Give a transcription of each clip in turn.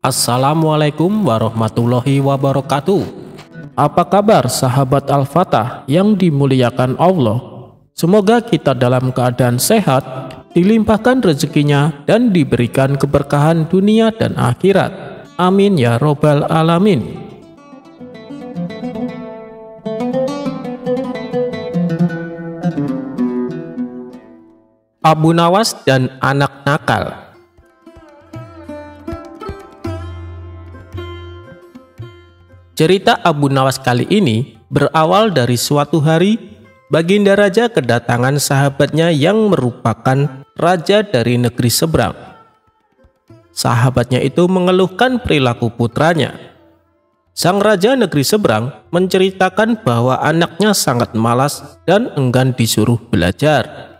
Assalamualaikum warahmatullahi wabarakatuh. Apa kabar sahabat Al-Fatah yang dimuliakan Allah? Semoga kita dalam keadaan sehat, dilimpahkan rezekinya dan diberikan keberkahan dunia dan akhirat. Amin ya robbal alamin. Abu Nawas dan anak nakal. Cerita Abu Nawas kali ini berawal dari suatu hari Baginda Raja kedatangan sahabatnya yang merupakan raja dari negeri seberang. Sahabatnya itu mengeluhkan perilaku putranya. Sang raja negeri seberang menceritakan bahwa anaknya sangat malas dan enggan disuruh belajar.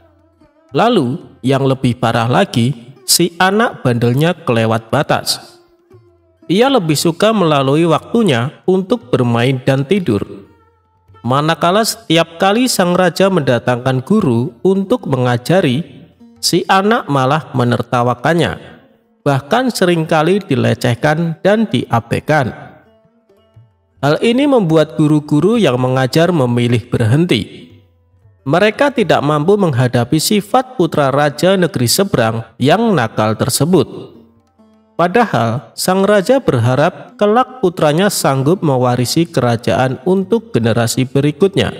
Lalu yang lebih parah lagi, si anak bandelnya kelewat batas. Ia lebih suka melalui waktunya untuk bermain dan tidur. Manakala setiap kali sang raja mendatangkan guru untuk mengajari, si anak malah menertawakannya, bahkan seringkali dilecehkan dan diabaikan. Hal ini membuat guru-guru yang mengajar memilih berhenti. Mereka tidak mampu menghadapi sifat putra raja negeri seberang yang nakal tersebut. Padahal sang raja berharap kelak putranya sanggup mewarisi kerajaan untuk generasi berikutnya.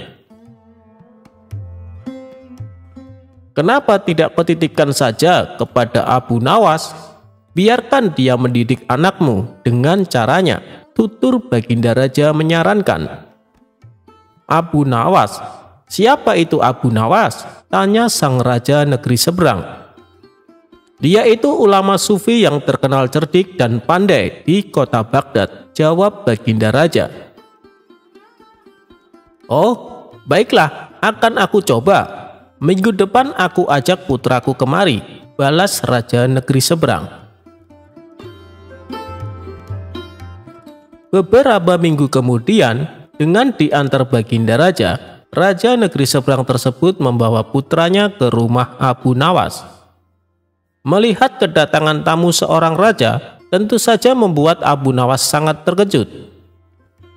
Kenapa tidak petitipkan saja kepada Abu Nawas? Biarkan dia mendidik anakmu dengan caranya, tutur Baginda Raja menyarankan. Abu Nawas, siapa itu Abu Nawas? Tanya sang raja negeri seberang. Dia itu ulama sufi yang terkenal cerdik dan pandai di kota Baghdad, jawab Baginda Raja. Oh, baiklah, akan aku coba. Minggu depan aku ajak putraku kemari, balas raja negeri seberang. Beberapa minggu kemudian, dengan diantar Baginda Raja, raja negeri seberang tersebut membawa putranya ke rumah Abu Nawas. Melihat kedatangan tamu seorang raja, tentu saja membuat Abu Nawas sangat terkejut.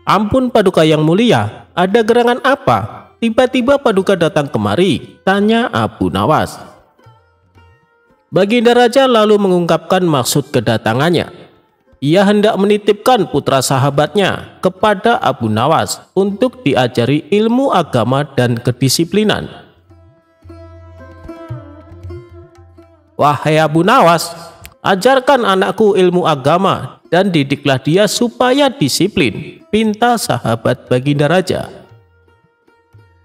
Ampun Paduka yang mulia, ada gerangan apa? Tiba-tiba Paduka datang kemari, tanya Abu Nawas. Baginda Raja lalu mengungkapkan maksud kedatangannya. Ia hendak menitipkan putra sahabatnya kepada Abu Nawas untuk diajari ilmu agama dan kedisiplinan. Wahai Abu Nawas, ajarkan anakku ilmu agama dan didiklah dia supaya disiplin, pinta sahabat Baginda Raja.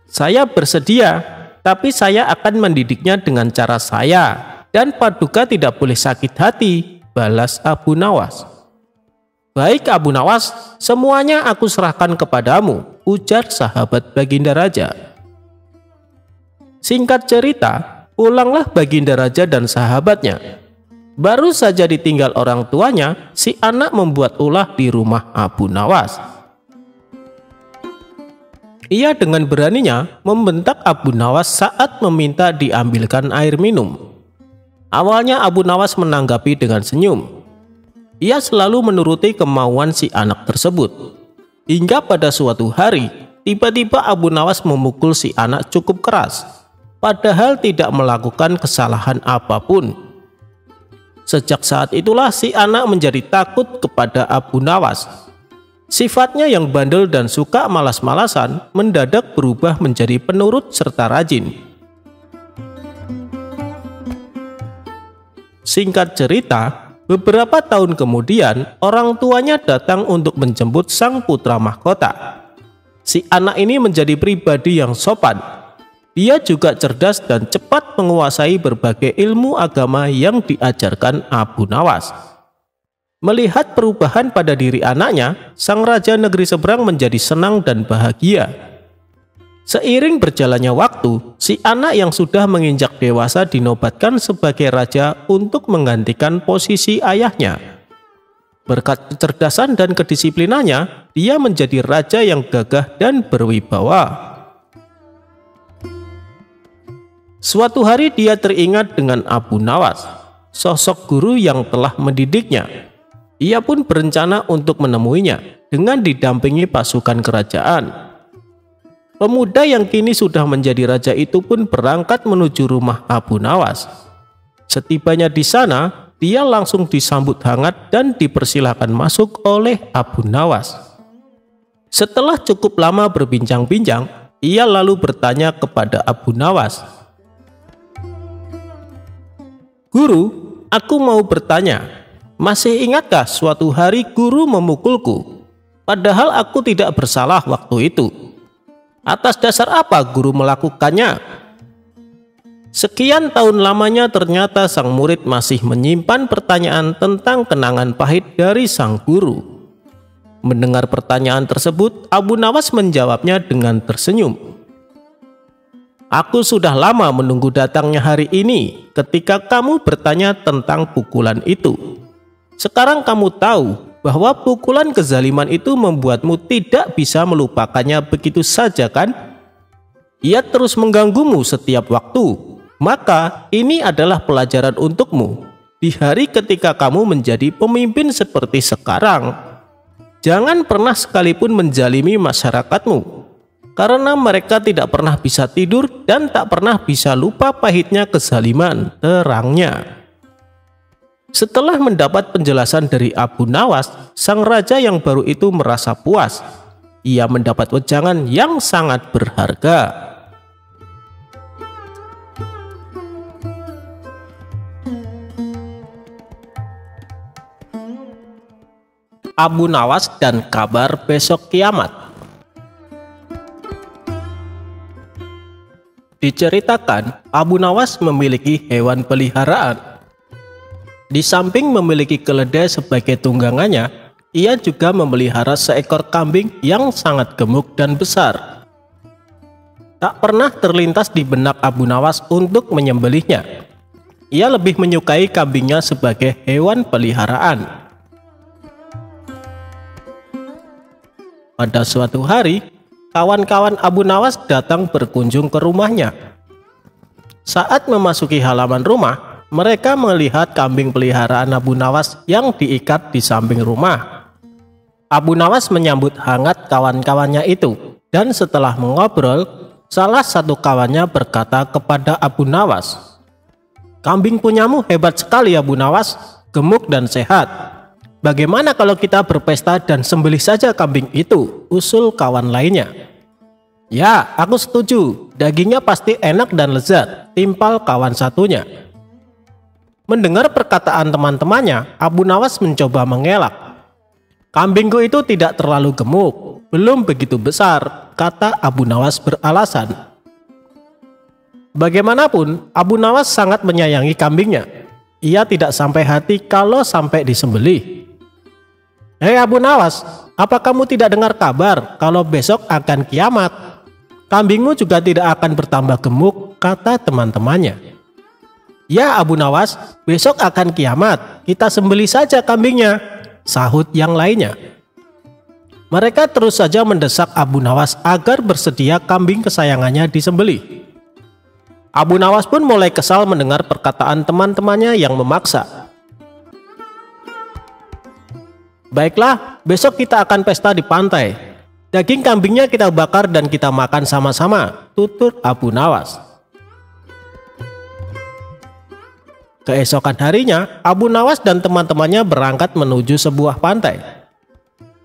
Saya bersedia, tapi saya akan mendidiknya dengan cara saya, dan Paduka tidak boleh sakit hati, balas Abu Nawas. Baik Abu Nawas, semuanya aku serahkan kepadamu, ujar sahabat Baginda Raja. Singkat cerita, pulanglah Baginda Raja dan sahabatnya. Baru saja ditinggal orang tuanya, si anak membuat ulah di rumah Abu Nawas. Ia dengan beraninya membentak Abu Nawas saat meminta diambilkan air minum. Awalnya Abu Nawas menanggapi dengan senyum. Ia selalu menuruti kemauan si anak tersebut. Hingga pada suatu hari, tiba-tiba Abu Nawas memukul si anak cukup keras. Padahal tidak melakukan kesalahan apapun. Sejak saat itulah si anak menjadi takut kepada Abu Nawas. Sifatnya yang bandel dan suka malas-malasan mendadak berubah menjadi penurut serta rajin. Singkat cerita, beberapa tahun kemudian orang tuanya datang untuk menjemput sang putra mahkota. Si anak ini menjadi pribadi yang sopan. Dia juga cerdas dan cepat menguasai berbagai ilmu agama yang diajarkan Abu Nawas. Melihat perubahan pada diri anaknya, sang raja negeri seberang menjadi senang dan bahagia. Seiring berjalannya waktu, si anak yang sudah menginjak dewasa dinobatkan sebagai raja untuk menggantikan posisi ayahnya. Berkat kecerdasan dan kedisiplinannya, dia menjadi raja yang gagah dan berwibawa. Suatu hari dia teringat dengan Abu Nawas, sosok guru yang telah mendidiknya. Ia pun berencana untuk menemuinya dengan didampingi pasukan kerajaan. Pemuda yang kini sudah menjadi raja itu pun berangkat menuju rumah Abu Nawas. Setibanya di sana, dia langsung disambut hangat dan dipersilahkan masuk oleh Abu Nawas. Setelah cukup lama berbincang-bincang, ia lalu bertanya kepada Abu Nawas, "Guru, aku mau bertanya, masih ingatkah suatu hari guru memukulku? Padahal aku tidak bersalah waktu itu. Atas dasar apa guru melakukannya?" Sekian tahun lamanya ternyata sang murid masih menyimpan pertanyaan tentang kenangan pahit dari sang guru. Mendengar pertanyaan tersebut, Abu Nawas menjawabnya dengan tersenyum. "Aku sudah lama menunggu datangnya hari ini ketika kamu bertanya tentang pukulan itu. Sekarang kamu tahu bahwa pukulan kezaliman itu membuatmu tidak bisa melupakannya begitu saja, kan? Ia terus mengganggumu setiap waktu. Maka ini adalah pelajaran untukmu di hari ketika kamu menjadi pemimpin seperti sekarang. Jangan pernah sekalipun menzalimi masyarakatmu, karena mereka tidak pernah bisa tidur dan tak pernah bisa lupa pahitnya kezaliman," terangnya. Setelah mendapat penjelasan dari Abu Nawas, sang raja yang baru itu merasa puas. Ia mendapat wejangan yang sangat berharga. Abu Nawas dan kabar besok kiamat. Diceritakan, Abu Nawas memiliki hewan peliharaan. Di samping memiliki keledai sebagai tunggangannya, ia juga memelihara seekor kambing yang sangat gemuk dan besar. Tak pernah terlintas di benak Abu Nawas untuk menyembelihnya. Ia lebih menyukai kambingnya sebagai hewan peliharaan. Pada suatu hari, kawan-kawan Abu Nawas datang berkunjung ke rumahnya. Saat memasuki halaman rumah, mereka melihat kambing peliharaan Abu Nawas yang diikat di samping rumah. Abu Nawas menyambut hangat kawan-kawannya itu, dan setelah mengobrol, salah satu kawannya berkata kepada Abu Nawas, "Kambing punyamu hebat sekali Abu Nawas, gemuk dan sehat. Bagaimana kalau kita berpesta dan sembelih saja kambing itu?" usul kawan lainnya. "Ya, aku setuju. Dagingnya pasti enak dan lezat," timpal kawan satunya. Mendengar perkataan teman-temannya, Abu Nawas mencoba mengelak. "Kambingku itu tidak terlalu gemuk, belum begitu besar," kata Abu Nawas beralasan. Bagaimanapun, Abu Nawas sangat menyayangi kambingnya. Ia tidak sampai hati kalau sampai disembelih. "Hei Abu Nawas, apa kamu tidak dengar kabar kalau besok akan kiamat? Kambingmu juga tidak akan bertambah gemuk," kata teman-temannya. "Ya Abu Nawas, besok akan kiamat, kita sembelih saja kambingnya," sahut yang lainnya. Mereka terus saja mendesak Abu Nawas agar bersedia kambing kesayangannya disembelih. Abu Nawas pun mulai kesal mendengar perkataan teman-temannya yang memaksa. "Baiklah, besok kita akan pesta di pantai. Daging kambingnya kita bakar dan kita makan sama-sama," tutur Abu Nawas. Keesokan harinya, Abu Nawas dan teman-temannya berangkat menuju sebuah pantai.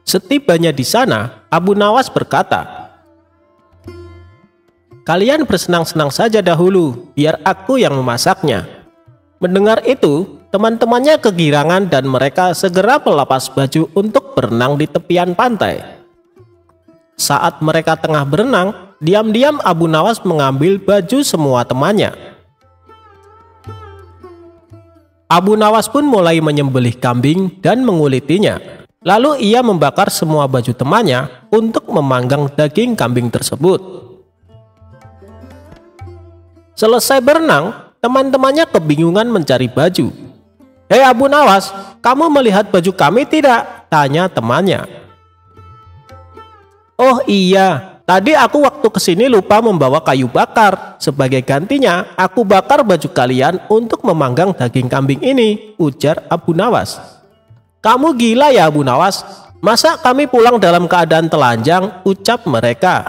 Setibanya di sana, Abu Nawas berkata, "Kalian bersenang-senang saja dahulu, biar aku yang memasaknya." Mendengar itu, teman-temannya kegirangan dan mereka segera melepas baju untuk berenang di tepian pantai. Saat mereka tengah berenang, diam-diam Abu Nawas mengambil baju semua temannya. Abu Nawas pun mulai menyembelih kambing dan mengulitinya. Lalu ia membakar semua baju temannya untuk memanggang daging kambing tersebut. Selesai berenang, teman-temannya kebingungan mencari baju. "Hei Abu Nawas, kamu melihat baju kami tidak?" tanya temannya. "Oh iya, tadi aku waktu kesini lupa membawa kayu bakar. Sebagai gantinya, aku bakar baju kalian untuk memanggang daging kambing ini," ujar Abu Nawas. "Kamu gila ya Abu Nawas? Masa kami pulang dalam keadaan telanjang?" ucap mereka.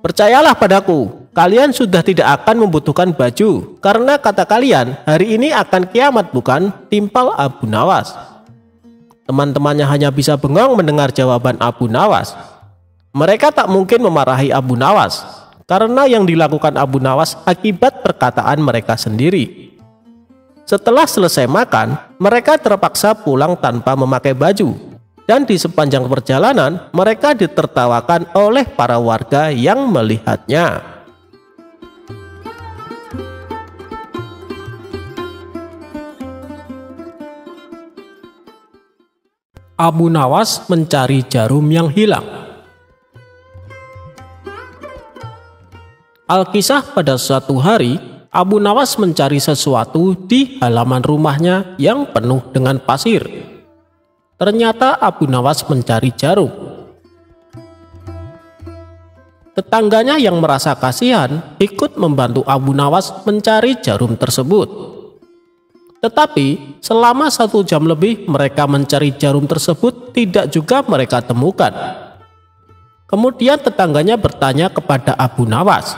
"Percayalah padaku, kalian sudah tidak akan membutuhkan baju, karena kata kalian hari ini akan kiamat bukan?" timpal Abu Nawas. Teman-temannya hanya bisa bengong mendengar jawaban Abu Nawas. Mereka tak mungkin memarahi Abu Nawas, karena yang dilakukan Abu Nawas akibat perkataan mereka sendiri. Setelah selesai makan, mereka terpaksa pulang tanpa memakai baju, dan di sepanjang perjalanan mereka ditertawakan oleh para warga yang melihatnya. Abu Nawas mencari jarum yang hilang. Alkisah, pada suatu hari Abu Nawas mencari sesuatu di halaman rumahnya yang penuh dengan pasir. Ternyata Abu Nawas mencari jarum. Tetangganya yang merasa kasihan ikut membantu Abu Nawas mencari jarum tersebut. Tetapi selama 1 jam lebih mereka mencari jarum tersebut, tidak juga mereka temukan. Kemudian tetangganya bertanya kepada Abu Nawas,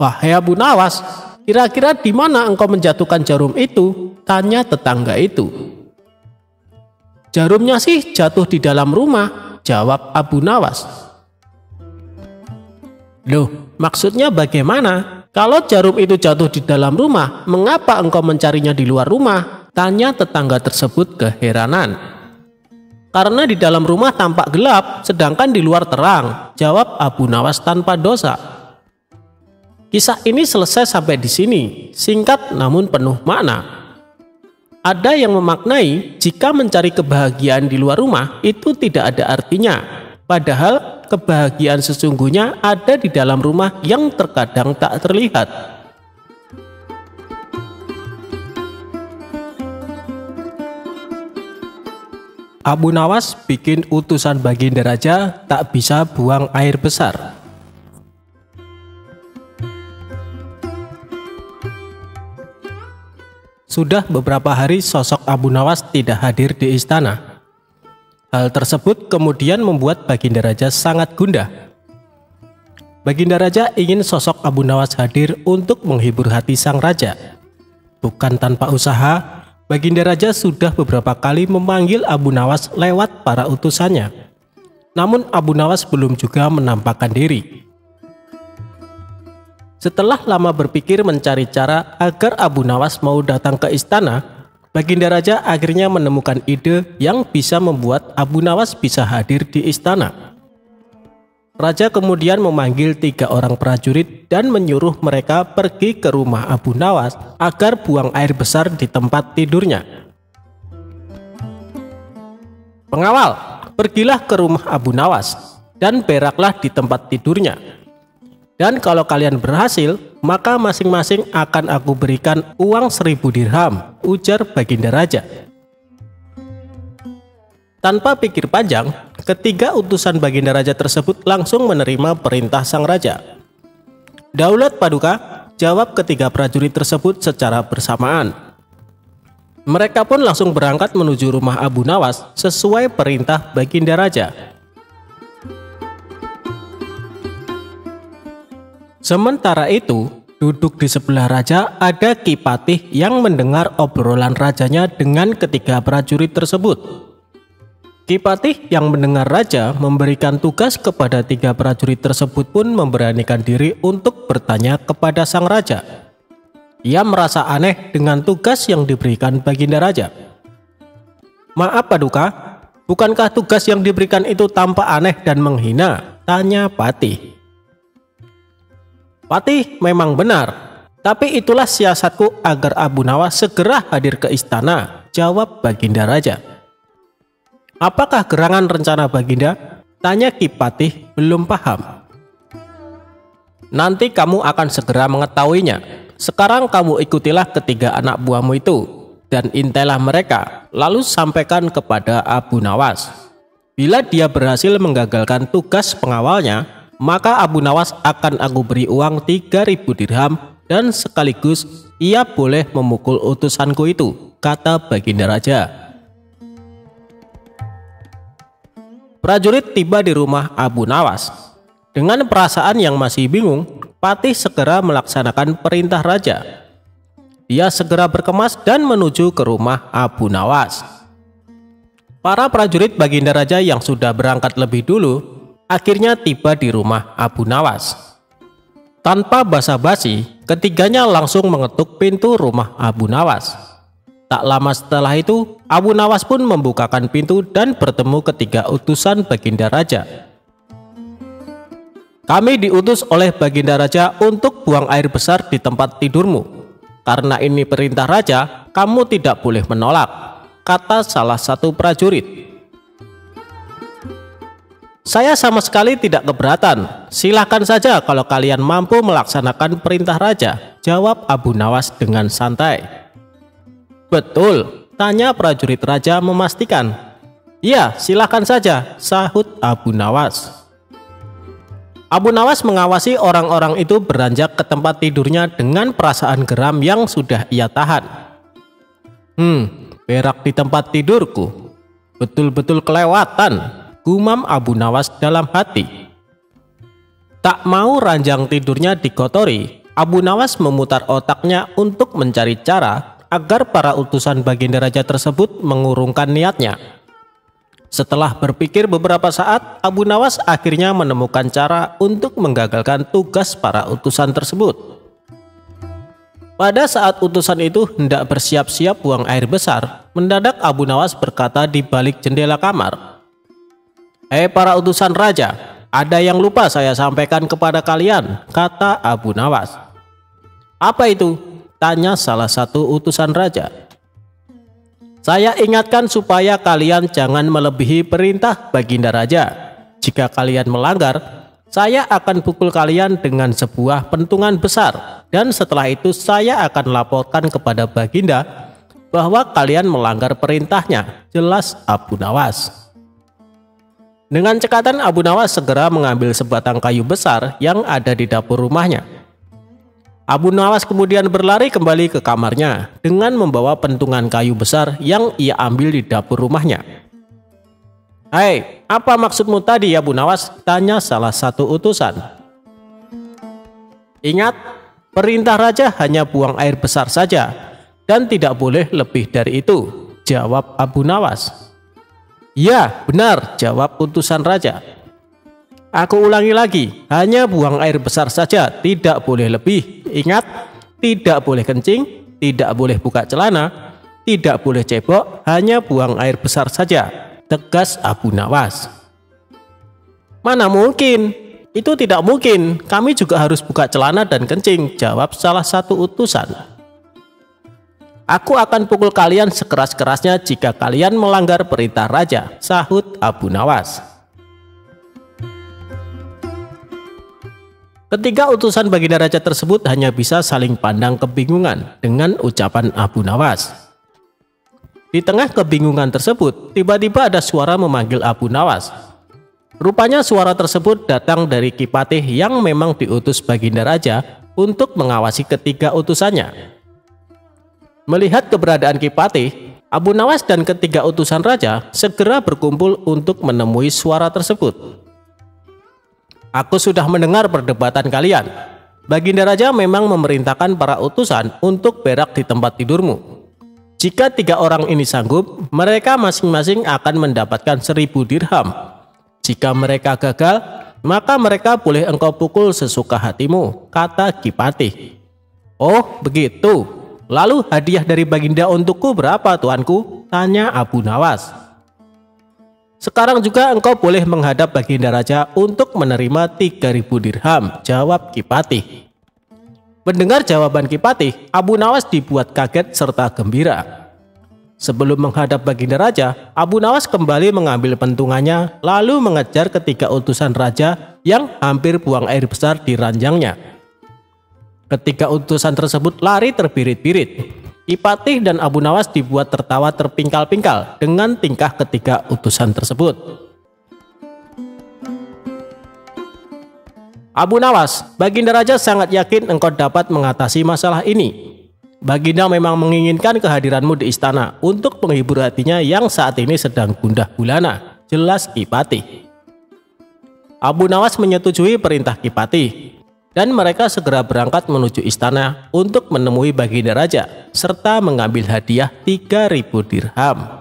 "Wahai Abu Nawas, kira-kira di mana engkau menjatuhkan jarum itu?" tanya tetangga itu. "Jarumnya sih jatuh di dalam rumah," jawab Abu Nawas. "Loh, maksudnya bagaimana? Kalau jarum itu jatuh di dalam rumah, mengapa engkau mencarinya di luar rumah?" tanya tetangga tersebut keheranan. "Karena di dalam rumah tampak gelap, sedangkan di luar terang," jawab Abu Nawas tanpa dosa. Kisah ini selesai sampai di sini, singkat namun penuh makna. Ada yang memaknai jika mencari kebahagiaan di luar rumah itu tidak ada artinya, padahal kebahagiaan sesungguhnya ada di dalam rumah yang terkadang tak terlihat. Abu Nawas bikin utusan Baginda Raja tak bisa buang air besar. Sudah beberapa hari sosok Abu Nawas tidak hadir di istana. Hal tersebut kemudian membuat Baginda Raja sangat gundah. Baginda Raja ingin sosok Abu Nawas hadir untuk menghibur hati sang raja. Bukan tanpa usaha, Baginda Raja sudah beberapa kali memanggil Abu Nawas lewat para utusannya. Namun Abu Nawas belum juga menampakkan diri. Setelah lama berpikir mencari cara agar Abu Nawas mau datang ke istana, Baginda Raja akhirnya menemukan ide yang bisa membuat Abu Nawas bisa hadir di istana. Raja kemudian memanggil 3 orang prajurit dan menyuruh mereka pergi ke rumah Abu Nawas agar buang air besar di tempat tidurnya. "Pengawal, pergilah ke rumah Abu Nawas dan beraklah di tempat tidurnya. Dan kalau kalian berhasil, maka masing-masing akan aku berikan uang 1000 dirham, ujar Baginda Raja. Tanpa pikir panjang, ketiga utusan Baginda Raja tersebut langsung menerima perintah sang raja. "Daulat Paduka," jawab ketiga prajurit tersebut secara bersamaan. Mereka pun langsung berangkat menuju rumah Abu Nawas sesuai perintah Baginda Raja. Sementara itu, duduk di sebelah raja ada Ki Patih yang mendengar obrolan rajanya dengan ketiga prajurit tersebut. Ki Patih yang mendengar raja memberikan tugas kepada 3 prajurit tersebut pun memberanikan diri untuk bertanya kepada sang raja. Ia merasa aneh dengan tugas yang diberikan Baginda Raja. "Maaf Paduka, bukankah tugas yang diberikan itu tampak aneh dan menghina?" tanya Patih. "Patih, memang benar, tapi itulah siasatku agar Abu Nawas segera hadir ke istana," jawab Baginda Raja. "Apakah gerangan rencana Baginda?" tanya Ki Patih belum paham. "Nanti kamu akan segera mengetahuinya. Sekarang kamu ikutilah ketiga anak buahmu itu dan intailah mereka, lalu sampaikan kepada Abu Nawas. Bila dia berhasil menggagalkan tugas pengawalnya, maka Abu Nawas akan aku beri uang 3000 dirham dan sekaligus ia boleh memukul utusanku itu," kata Baginda Raja. Prajurit tiba di rumah Abu Nawas. Dengan perasaan yang masih bingung, Patih segera melaksanakan perintah raja. Dia segera berkemas dan menuju ke rumah Abu Nawas. Para prajurit Baginda Raja yang sudah berangkat lebih dulu akhirnya tiba di rumah Abu Nawas. Tanpa basa-basi, ketiganya langsung mengetuk pintu rumah Abu Nawas. Tak lama setelah itu, Abu Nawas pun membukakan pintu dan bertemu ketiga utusan Baginda Raja. "Kami diutus oleh Baginda Raja untuk buang air besar di tempat tidurmu. Karena ini perintah raja, kamu tidak boleh menolak," kata salah satu prajurit. "Saya sama sekali tidak keberatan. Silahkan saja kalau kalian mampu melaksanakan perintah raja," jawab Abu Nawas dengan santai. "Betul?" tanya prajurit raja memastikan. "Ya, silahkan saja," sahut Abu Nawas. Abu Nawas mengawasi orang-orang itu beranjak ke tempat tidurnya dengan perasaan geram yang sudah ia tahan. Berak di tempat tidurku. Betul-betul kelewatan," gumam Abu Nawas dalam hati. Tak mau ranjang tidurnya dikotori, Abu Nawas memutar otaknya untuk mencari cara agar para utusan Baginda Raja tersebut mengurungkan niatnya. Setelah berpikir beberapa saat, Abu Nawas akhirnya menemukan cara untuk menggagalkan tugas para utusan tersebut. Pada saat utusan itu hendak bersiap-siap buang air besar, mendadak Abu Nawas berkata di balik jendela kamar, "Hei para utusan raja, ada yang lupa saya sampaikan kepada kalian," kata Abu Nawas. "Apa itu?" tanya salah satu utusan raja. "Saya ingatkan supaya kalian jangan melebihi perintah Baginda Raja. Jika kalian melanggar, saya akan pukul kalian dengan sebuah pentungan besar, dan setelah itu saya akan laporkan kepada Baginda bahwa kalian melanggar perintahnya," jelas Abu Nawas. Dengan cekatan, Abu Nawas segera mengambil sebatang kayu besar yang ada di dapur rumahnya. Abu Nawas kemudian berlari kembali ke kamarnya dengan membawa pentungan kayu besar yang ia ambil di dapur rumahnya. "Hei, apa maksudmu tadi, Abu Nawas?" tanya salah satu utusan. "Ingat, perintah raja hanya buang air besar saja dan tidak boleh lebih dari itu," jawab Abu Nawas. "Ya, benar," jawab utusan raja. "Aku ulangi lagi, hanya buang air besar saja, tidak boleh lebih. Ingat, tidak boleh kencing, tidak boleh buka celana, tidak boleh cebok, hanya buang air besar saja," tegas Abu Nawas. "Mana mungkin? Itu tidak mungkin, kami juga harus buka celana dan kencing," jawab salah satu utusan. "Aku akan pukul kalian sekeras-kerasnya jika kalian melanggar perintah raja," sahut Abu Nawas. Ketiga utusan Baginda Raja tersebut hanya bisa saling pandang kebingungan dengan ucapan Abu Nawas. Di tengah kebingungan tersebut, tiba-tiba ada suara memanggil Abu Nawas. Rupanya suara tersebut datang dari Ki Patih yang memang diutus Baginda Raja untuk mengawasi ketiga utusannya. Melihat keberadaan Ki Patih, Abu Nawas dan ketiga utusan raja segera berkumpul untuk menemui suara tersebut. "Aku sudah mendengar perdebatan kalian. Baginda Raja memang memerintahkan para utusan untuk berak di tempat tidurmu. Jika 3 orang ini sanggup, mereka masing-masing akan mendapatkan 1000 dirham. Jika mereka gagal, maka mereka boleh engkau pukul sesuka hatimu," kata Ki Patih. "Oh, begitu. Lalu hadiah dari Baginda untukku berapa, tuanku?" tanya Abu Nawas. "Sekarang juga engkau boleh menghadap Baginda Raja untuk menerima 3000 dirham," jawab Ki Patih. Mendengar jawaban Ki Patih, Abu Nawas dibuat kaget serta gembira. Sebelum menghadap Baginda Raja, Abu Nawas kembali mengambil pentungannya lalu mengejar ketiga utusan raja yang hampir buang air besar di ranjangnya. Ketiga utusan tersebut lari terbirit-birit. Ki Patih dan Abu Nawas dibuat tertawa terpingkal-pingkal dengan tingkah ketiga utusan tersebut. "Abu Nawas, Baginda Raja sangat yakin engkau dapat mengatasi masalah ini. Baginda memang menginginkan kehadiranmu di istana untuk menghibur hatinya yang saat ini sedang gundah gulana, jelas Kipati. Abu Nawas menyetujui perintah Kipati, dan mereka segera berangkat menuju istana untuk menemui Baginda Raja, serta mengambil hadiah 3.000 dirham.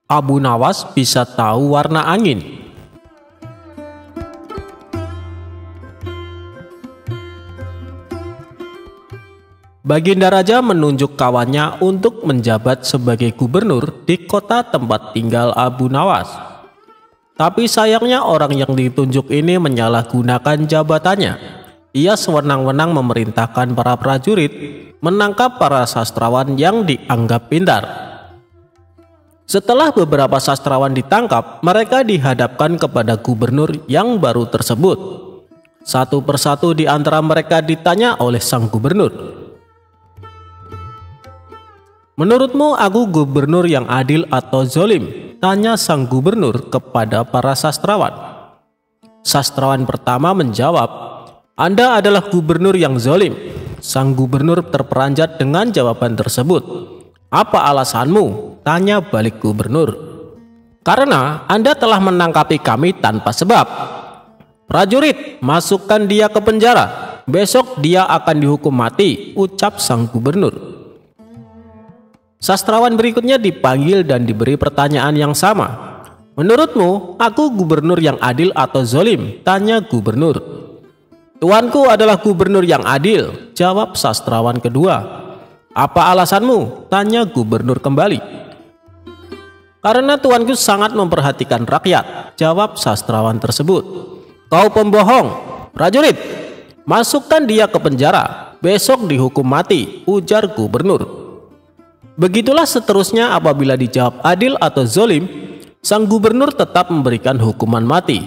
Abu Nawas bisa tahu warna angin. Baginda Raja menunjuk kawannya untuk menjabat sebagai gubernur di kota tempat tinggal Abu Nawas. Tapi sayangnya orang yang ditunjuk ini menyalahgunakan jabatannya. Ia sewenang-wenang memerintahkan para prajurit menangkap para sastrawan yang dianggap pintar. Setelah beberapa sastrawan ditangkap, mereka dihadapkan kepada gubernur yang baru tersebut. Satu persatu di antara mereka ditanya oleh sang gubernur. "Menurutmu aku gubernur yang adil atau zolim?" tanya sang gubernur kepada para sastrawan. Sastrawan pertama menjawab, "Anda adalah gubernur yang zolim." Sang gubernur terperanjat dengan jawaban tersebut. "Apa alasanmu?" tanya balik gubernur. "Karena Anda telah menangkapi kami tanpa sebab." "Prajurit, masukkan dia ke penjara. Besok dia akan dihukum mati," ucap sang gubernur. Sastrawan berikutnya dipanggil dan diberi pertanyaan yang sama. "Menurutmu, aku gubernur yang adil atau zolim?" tanya gubernur. "Tuanku adalah gubernur yang adil," jawab sastrawan kedua. "Apa alasanmu?" tanya gubernur kembali. "Karena tuanku sangat memperhatikan rakyat," jawab sastrawan tersebut. "Kau pembohong. Prajurit, masukkan dia ke penjara. Besok dihukum mati," ujar gubernur. Begitulah seterusnya. Apabila dijawab adil atau zolim, sang gubernur tetap memberikan hukuman mati.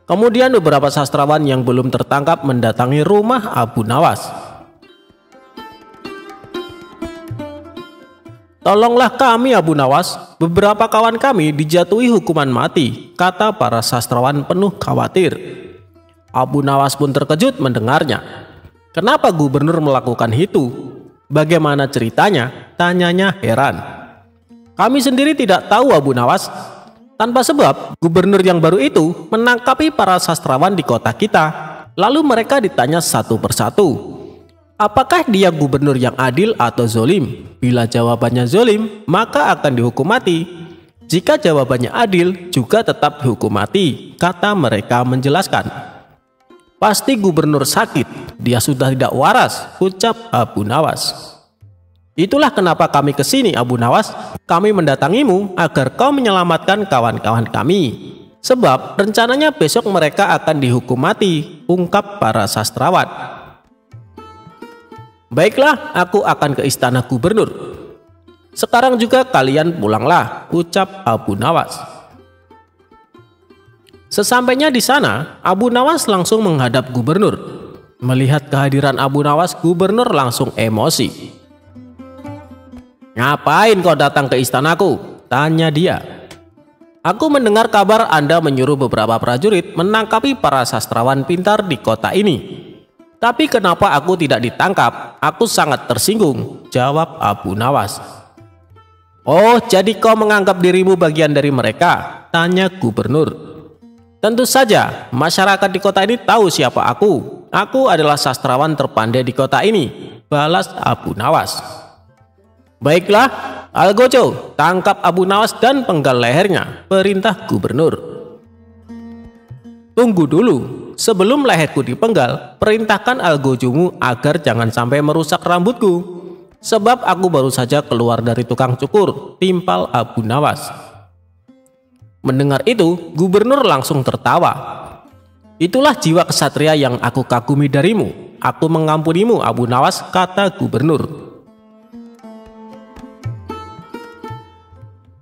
Kemudian beberapa sastrawan yang belum tertangkap mendatangi rumah Abu Nawas. "Tolonglah kami Abu Nawas, beberapa kawan kami dijatuhi hukuman mati," kata para sastrawan penuh khawatir. Abu Nawas pun terkejut mendengarnya. "Kenapa gubernur melakukan itu? Bagaimana ceritanya?" tanyanya heran. "Kami sendiri tidak tahu Abu Nawas. Tanpa sebab, gubernur yang baru itu menangkapi para sastrawan di kota kita. Lalu mereka ditanya satu persatu, apakah dia gubernur yang adil atau zolim? Bila jawabannya zolim, maka akan dihukum mati. Jika jawabannya adil, juga tetap dihukum mati," kata mereka menjelaskan. "Pasti gubernur sakit, dia sudah tidak waras," ucap Abu Nawas. "Itulah kenapa kami ke sini Abu Nawas. Kami mendatangimu agar kau menyelamatkan kawan-kawan kami. Sebab rencananya besok mereka akan dihukum mati," ungkap para sastrawan. "Baiklah, aku akan ke istana gubernur. Sekarang juga kalian pulanglah," ucap Abu Nawas. Sesampainya di sana, Abu Nawas langsung menghadap gubernur. Melihat kehadiran Abu Nawas, gubernur langsung emosi. "Ngapain kau datang ke istanaku?" tanya dia. "Aku mendengar kabar Anda menyuruh beberapa prajurit menangkapi para sastrawan pintar di kota ini. Tapi kenapa aku tidak ditangkap? Aku sangat tersinggung," jawab Abu Nawas. "Oh, jadi kau menganggap dirimu bagian dari mereka?" tanya gubernur. "Tentu saja, masyarakat di kota ini tahu siapa aku. Aku adalah sastrawan terpandai di kota ini," balas Abu Nawas. "Baiklah, Algojo, tangkap Abu Nawas dan penggal lehernya," perintah gubernur. "Tunggu dulu, sebelum leherku dipenggal, perintahkan Algojomu agar jangan sampai merusak rambutku. Sebab aku baru saja keluar dari tukang cukur," timpal Abu Nawas. Mendengar itu, gubernur langsung tertawa. "Itulah jiwa kesatria yang aku kagumi darimu. Aku mengampunimu Abu Nawas," kata gubernur.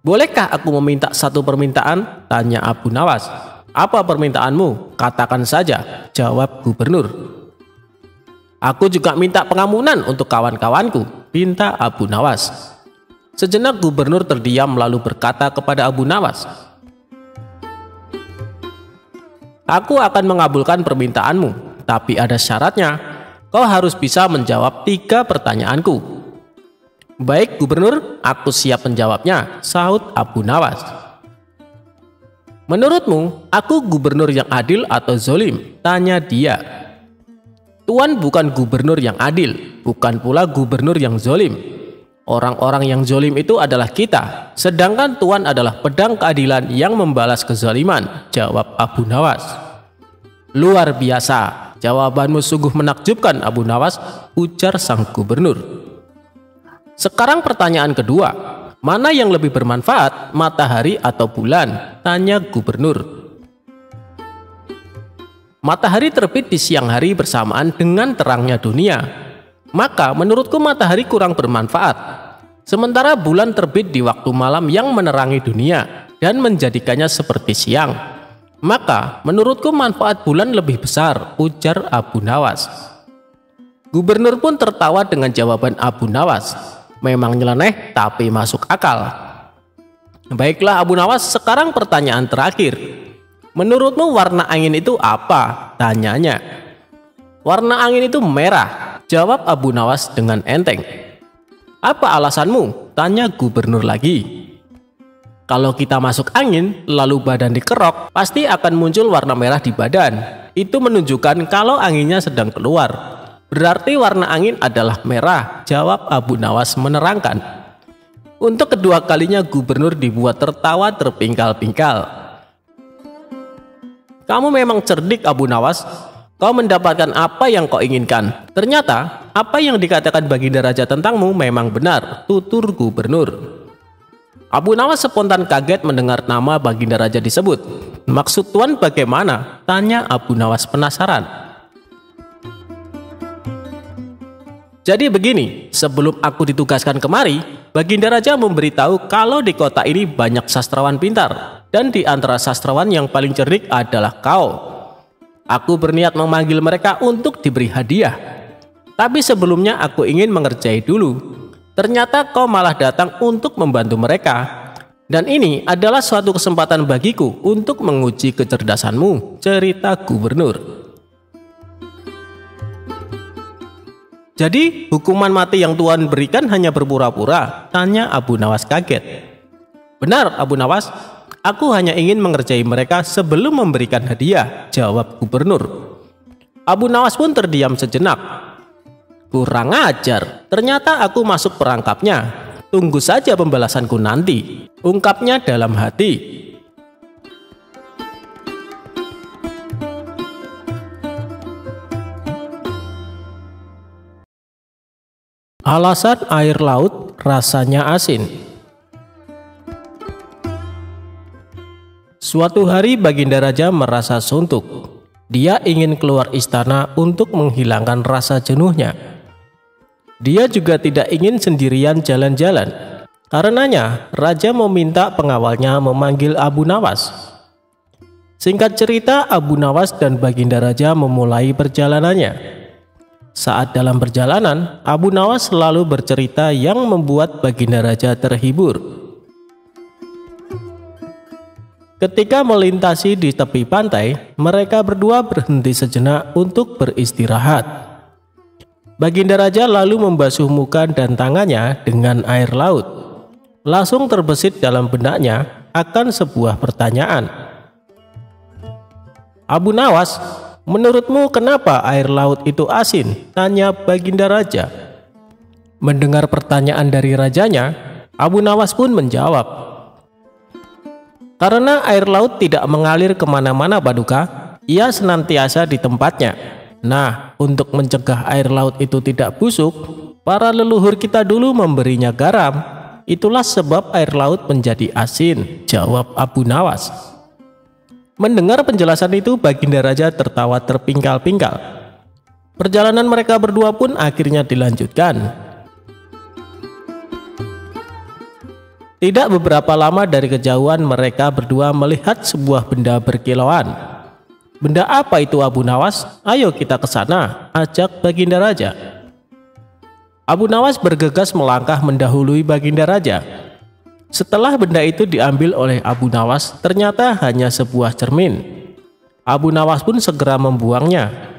"Bolehkah aku meminta satu permintaan?" tanya Abu Nawas. "Apa permintaanmu? Katakan saja," jawab gubernur. "Aku juga minta pengampunan untuk kawan-kawanku," pinta Abu Nawas. Sejenak gubernur terdiam lalu berkata kepada Abu Nawas, Aku akan mengabulkan permintaanmu, tapi ada syaratnya. Kau harus bisa menjawab 3 pertanyaanku. Baik Gubernur, aku siap menjawabnya, sahut Abu Nawas. Menurutmu, aku gubernur yang adil atau zolim? Tanya dia. Tuan bukan gubernur yang adil, bukan pula gubernur yang zolim. Orang-orang yang zolim itu adalah kita, sedangkan Tuan adalah pedang keadilan yang membalas kezaliman, jawab Abu Nawas. Luar biasa, jawabanmu sungguh menakjubkan Abu Nawas, ujar sang gubernur. Sekarang pertanyaan kedua, mana yang lebih bermanfaat, matahari atau bulan? Tanya gubernur. Matahari terbit di siang hari bersamaan dengan terangnya dunia. Maka menurutku matahari kurang bermanfaat. Sementara bulan terbit di waktu malam yang menerangi dunia dan menjadikannya seperti siang. Maka menurutku manfaat bulan lebih besar, ujar Abu Nawas. Gubernur pun tertawa dengan jawaban Abu Nawas. Memang nyeleneh tapi masuk akal. Baiklah Abu Nawas, sekarang pertanyaan terakhir. Menurutmu warna angin itu apa? Tanyanya. Warna angin itu merah, jawab Abu Nawas dengan enteng. Apa alasanmu? Tanya gubernur lagi. Kalau kita masuk angin, lalu badan dikerok, pasti akan muncul warna merah di badan. Itu menunjukkan kalau anginnya sedang keluar. Berarti warna angin adalah merah, jawab Abu Nawas menerangkan. Untuk kedua kalinya gubernur dibuat tertawa terpingkal-pingkal. Kamu memang cerdik Abu Nawas. Kau mendapatkan apa yang kau inginkan. Ternyata apa yang dikatakan Baginda Raja tentangmu memang benar, tutur gubernur. Abu Nawas spontan kaget mendengar nama Baginda Raja disebut. Maksud Tuan bagaimana? Tanya Abu Nawas penasaran. Jadi begini, sebelum aku ditugaskan kemari, Baginda Raja memberitahu kalau di kota ini banyak sastrawan pintar, dan di antara sastrawan yang paling cerdik adalah kau. Aku berniat memanggil mereka untuk diberi hadiah. Tapi sebelumnya aku ingin mengerjai dulu. Ternyata kau malah datang untuk membantu mereka. Dan ini adalah suatu kesempatan bagiku untuk menguji kecerdasanmu, cerita gubernur. Jadi hukuman mati yang Tuan berikan hanya berpura-pura? Tanya Abu Nawas kaget. Benar Abu Nawas. Aku hanya ingin mengerjai mereka sebelum memberikan hadiah, jawab gubernur. Abu Nawas pun terdiam sejenak. Kurang ajar, ternyata aku masuk perangkapnya. Tunggu saja pembalasanku nanti, ungkapnya dalam hati. Alasan air laut rasanya asin. Suatu hari Baginda Raja merasa suntuk. Dia ingin keluar istana untuk menghilangkan rasa jenuhnya. Dia juga tidak ingin sendirian jalan-jalan. Karenanya Raja meminta pengawalnya memanggil Abu Nawas. Singkat cerita, Abu Nawas dan Baginda Raja memulai perjalanannya. Saat dalam perjalanan, Abu Nawas selalu bercerita yang membuat Baginda Raja terhibur. Ketika melintasi di tepi pantai, mereka berdua berhenti sejenak untuk beristirahat. Baginda Raja lalu membasuh muka dan tangannya dengan air laut. Langsung terbesit dalam benaknya akan sebuah pertanyaan. Abu Nawas, menurutmu kenapa air laut itu asin? Tanya Baginda Raja. Mendengar pertanyaan dari rajanya, Abu Nawas pun menjawab. Karena air laut tidak mengalir kemana-mana Paduka, ia senantiasa di tempatnya. Nah, untuk mencegah air laut itu tidak busuk, para leluhur kita dulu memberinya garam. Itulah sebab air laut menjadi asin, jawab Abu Nawas. Mendengar penjelasan itu, Baginda Raja tertawa terpingkal-pingkal. Perjalanan mereka berdua pun akhirnya dilanjutkan. Tidak beberapa lama dari kejauhan mereka berdua melihat sebuah benda berkilauan. Benda apa itu Abu Nawas? Ayo kita ke sana, ajak Baginda Raja. Abu Nawas bergegas melangkah mendahului Baginda Raja. Setelah benda itu diambil oleh Abu Nawas, ternyata hanya sebuah cermin. Abu Nawas pun segera membuangnya.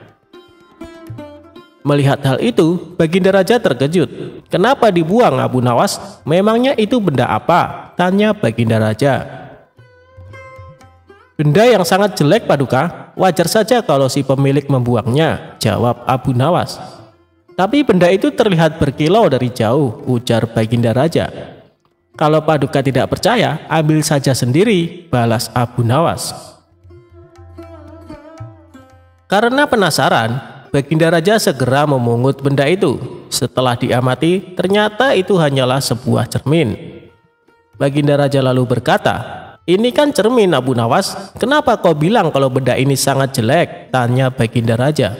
Melihat hal itu, Baginda Raja terkejut. Kenapa dibuang Abu Nawas? Memangnya itu benda apa? Tanya Baginda Raja. Benda yang sangat jelek, Paduka. Wajar saja kalau si pemilik membuangnya, jawab Abu Nawas. Tapi benda itu terlihat berkilau dari jauh, ujar Baginda Raja. Kalau Paduka tidak percaya, ambil saja sendiri, balas Abu Nawas. Karena penasaran, Baginda Raja segera memungut benda itu. Setelah diamati, ternyata itu hanyalah sebuah cermin. Baginda Raja lalu berkata, "Ini kan cermin, Abu Nawas. Kenapa kau bilang kalau benda ini sangat jelek?" tanya Baginda Raja.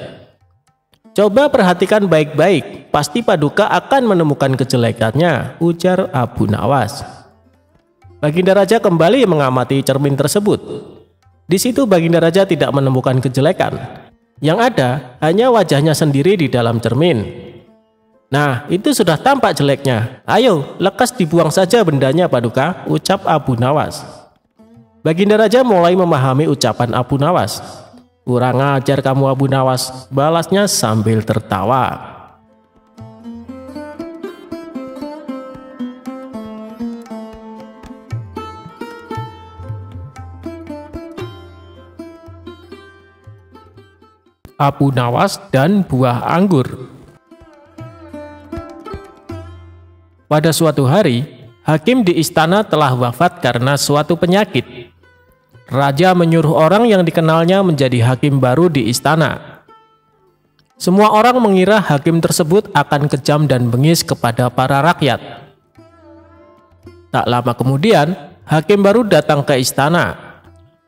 "Coba perhatikan baik-baik, pasti Paduka akan menemukan kejelekannya," ujar Abu Nawas. Baginda Raja kembali mengamati cermin tersebut. Di situ Baginda Raja tidak menemukan kejelekan. Yang ada hanya wajahnya sendiri di dalam cermin. "Nah, itu sudah tampak jeleknya. Ayo, lekas dibuang saja bendanya, Paduka," ucap Abu Nawas. Baginda Raja mulai memahami ucapan Abu Nawas. "Kurang ajar kamu, Abu Nawas," balasnya sambil tertawa. Abu Nawas dan buah anggur. Pada suatu hari, hakim di istana telah wafat karena suatu penyakit. Raja menyuruh orang yang dikenalnya menjadi hakim baru di istana. Semua orang mengira hakim tersebut akan kejam dan bengis kepada para rakyat. Tak lama kemudian, hakim baru datang ke istana.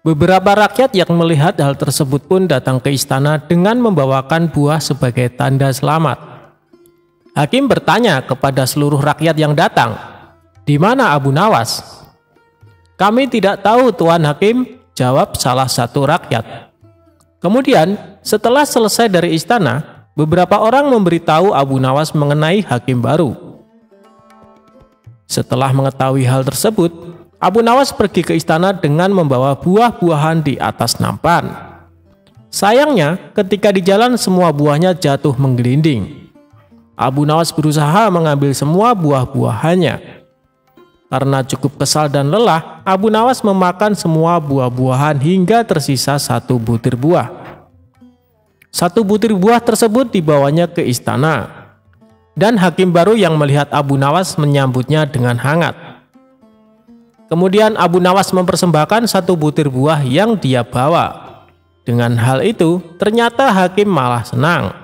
Beberapa rakyat yang melihat hal tersebut pun datang ke istana dengan membawakan buah sebagai tanda selamat. Hakim bertanya kepada seluruh rakyat yang datang, "Di mana Abu Nawas?" "Kami tidak tahu, Tuan Hakim," jawab salah satu rakyat. Kemudian, setelah selesai dari istana, beberapa orang memberitahu Abu Nawas mengenai hakim baru. Setelah mengetahui hal tersebut, Abu Nawas pergi ke istana dengan membawa buah-buahan di atas nampan. Sayangnya, ketika di jalan semua buahnya jatuh menggelinding. Abu Nawas berusaha mengambil semua buah-buahannya. Karena cukup kesal dan lelah, Abu Nawas memakan semua buah-buahan hingga tersisa satu butir buah. Satu butir buah tersebut dibawanya ke istana. Dan hakim baru yang melihat Abu Nawas menyambutnya dengan hangat. Kemudian Abu Nawas mempersembahkan satu butir buah yang dia bawa. Dengan hal itu, ternyata hakim malah senang.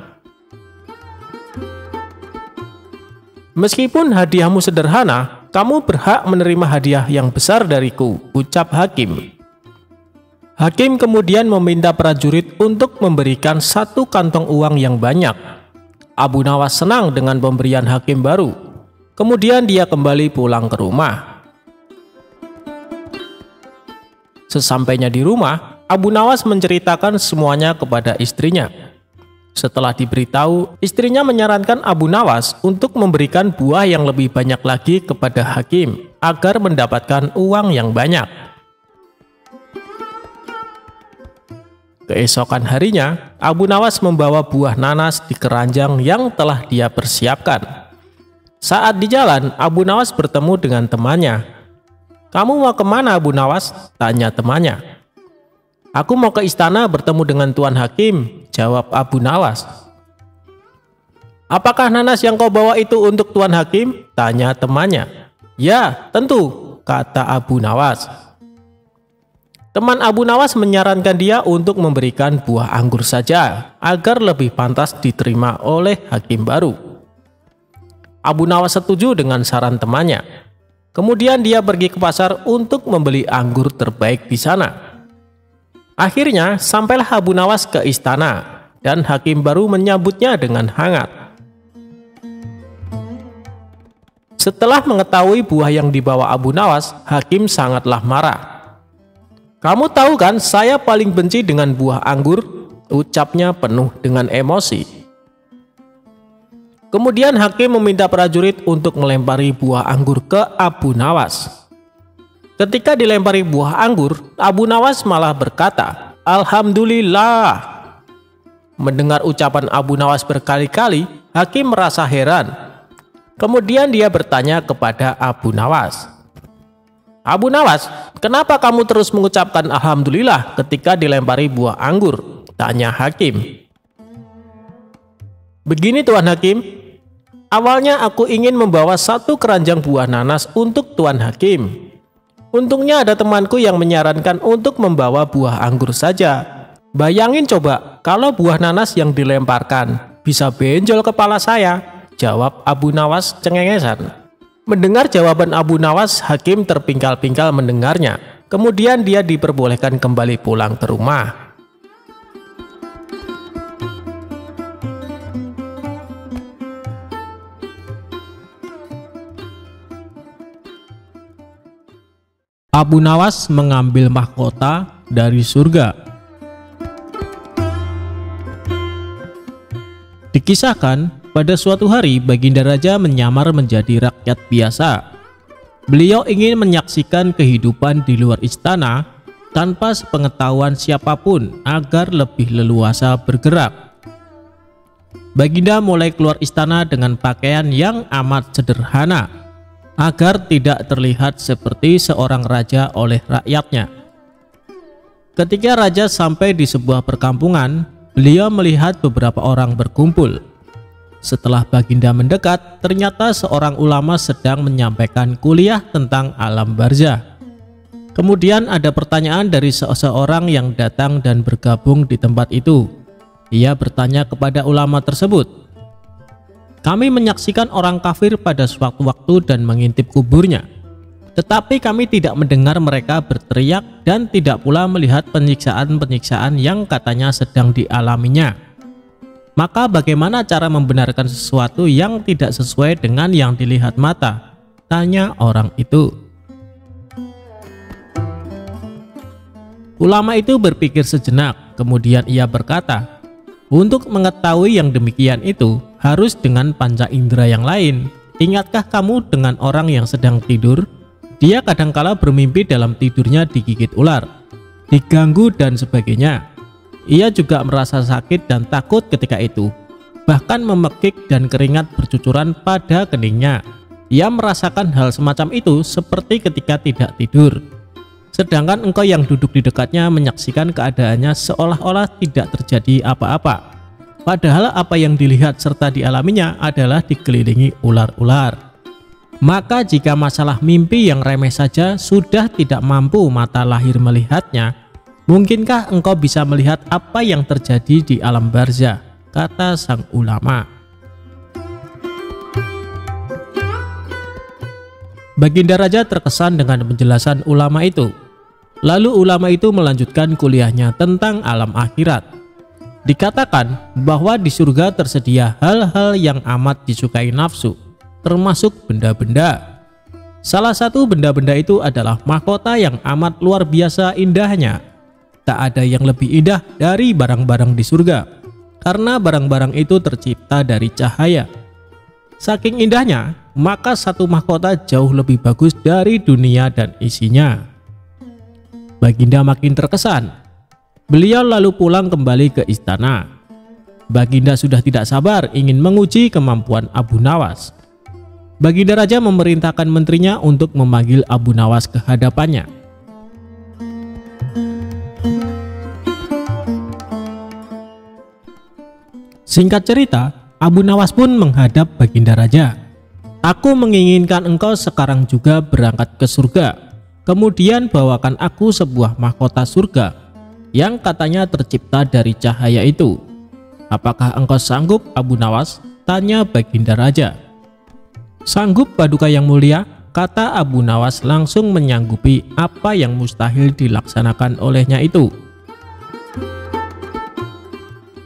"Meskipun hadiahmu sederhana, kamu berhak menerima hadiah yang besar dariku," ucap hakim. Hakim kemudian meminta prajurit untuk memberikan satu kantong uang yang banyak. Abu Nawas senang dengan pemberian hakim baru. Kemudian dia kembali pulang ke rumah. Sesampainya di rumah, Abu Nawas menceritakan semuanya kepada istrinya. Setelah diberitahu, istrinya menyarankan Abu Nawas untuk memberikan buah yang lebih banyak lagi kepada hakim agar mendapatkan uang yang banyak. Keesokan harinya, Abu Nawas membawa buah nanas di keranjang yang telah dia persiapkan. Saat di jalan, Abu Nawas bertemu dengan temannya. "Kamu mau kemana, Abu Nawas?" tanya temannya. "Aku mau ke istana bertemu dengan Tuan Hakim," jawab Abu Nawas. "Apakah nanas yang kau bawa itu untuk Tuan Hakim?" tanya temannya. "Ya, tentu," kata Abu Nawas. Teman Abu Nawas menyarankan dia untuk memberikan buah anggur saja agar lebih pantas diterima oleh hakim baru. Abu Nawas setuju dengan saran temannya. Kemudian dia pergi ke pasar untuk membeli anggur terbaik di sana. Akhirnya sampailah Abu Nawas ke istana dan hakim baru menyambutnya dengan hangat. Setelah mengetahui buah yang dibawa Abu Nawas, hakim sangatlah marah. "Kamu tahu kan saya paling benci dengan buah anggur," ucapnya penuh dengan emosi. Kemudian hakim meminta prajurit untuk melempari buah anggur ke Abu Nawas. Ketika dilempari buah anggur, Abu Nawas malah berkata, Alhamdulillah. Mendengar ucapan Abu Nawas berkali-kali, Hakim merasa heran. Kemudian dia bertanya kepada Abu Nawas, "Abu Nawas, kenapa kamu terus mengucapkan Alhamdulillah ketika dilempari buah anggur?" tanya Hakim. "Begini Tuan Hakim, awalnya aku ingin membawa satu keranjang buah nanas untuk Tuan Hakim. Untungnya ada temanku yang menyarankan untuk membawa buah anggur saja. Bayangin coba kalau buah nanas yang dilemparkan bisa benjol kepala saya," jawab Abu Nawas cengengesan. Mendengar jawaban Abu Nawas, Hakim terpingkal-pingkal mendengarnya. Kemudian dia diperbolehkan kembali pulang ke rumah. Abu Nawas mengambil mahkota dari surga. Dikisahkan, pada suatu hari Baginda Raja menyamar menjadi rakyat biasa. Beliau ingin menyaksikan kehidupan di luar istana tanpa sepengetahuan siapapun agar lebih leluasa bergerak. Baginda mulai keluar istana dengan pakaian yang amat sederhana agar tidak terlihat seperti seorang raja oleh rakyatnya. Ketika raja sampai di sebuah perkampungan, beliau melihat beberapa orang berkumpul. Setelah Baginda mendekat, ternyata seorang ulama sedang menyampaikan kuliah tentang alam barzah. Kemudian ada pertanyaan dari seseorang yang datang dan bergabung di tempat itu. Ia bertanya kepada ulama tersebut, "Kami menyaksikan orang kafir pada sewaktu-waktu dan mengintip kuburnya. Tetapi kami tidak mendengar mereka berteriak dan tidak pula melihat penyiksaan-penyiksaan yang katanya sedang dialaminya. Maka bagaimana cara membenarkan sesuatu yang tidak sesuai dengan yang dilihat mata?" tanya orang itu. Ulama itu berpikir sejenak, kemudian ia berkata, "Untuk mengetahui yang demikian itu harus dengan panca indera yang lain. Ingatkah kamu dengan orang yang sedang tidur? Dia kadangkala bermimpi dalam tidurnya digigit ular, diganggu dan sebagainya. Ia juga merasa sakit dan takut ketika itu, bahkan memekik dan keringat bercucuran pada keningnya. Ia merasakan hal semacam itu seperti ketika tidak tidur. Sedangkan engkau yang duduk di dekatnya menyaksikan keadaannya seolah-olah tidak terjadi apa-apa. Padahal apa yang dilihat serta dialaminya adalah dikelilingi ular-ular. Maka jika masalah mimpi yang remeh saja sudah tidak mampu mata lahir melihatnya, mungkinkah engkau bisa melihat apa yang terjadi di alam barzah?" kata sang ulama. Baginda Raja terkesan dengan penjelasan ulama itu. Lalu ulama itu melanjutkan kuliahnya tentang alam akhirat. Dikatakan bahwa di surga tersedia hal-hal yang amat disukai nafsu, termasuk benda-benda. Salah satu benda-benda itu adalah mahkota yang amat luar biasa indahnya. Tak ada yang lebih indah dari barang-barang di surga, karena barang-barang itu tercipta dari cahaya. Saking indahnya, maka satu mahkota jauh lebih bagus dari dunia dan isinya. Baginda makin terkesan. Beliau lalu pulang kembali ke istana. Baginda sudah tidak sabar ingin menguji kemampuan Abu Nawas. Baginda Raja memerintahkan menterinya untuk memanggil Abu Nawas ke hadapannya. Singkat cerita, Abu Nawas pun menghadap Baginda Raja. "Aku menginginkan engkau sekarang juga berangkat ke surga. Kemudian bawakan aku sebuah mahkota surga yang katanya tercipta dari cahaya itu. Apakah engkau sanggup, Abu Nawas?" tanya Baginda Raja. "Sanggup, Paduka yang mulia," kata Abu Nawas langsung menyanggupi apa yang mustahil dilaksanakan olehnya itu.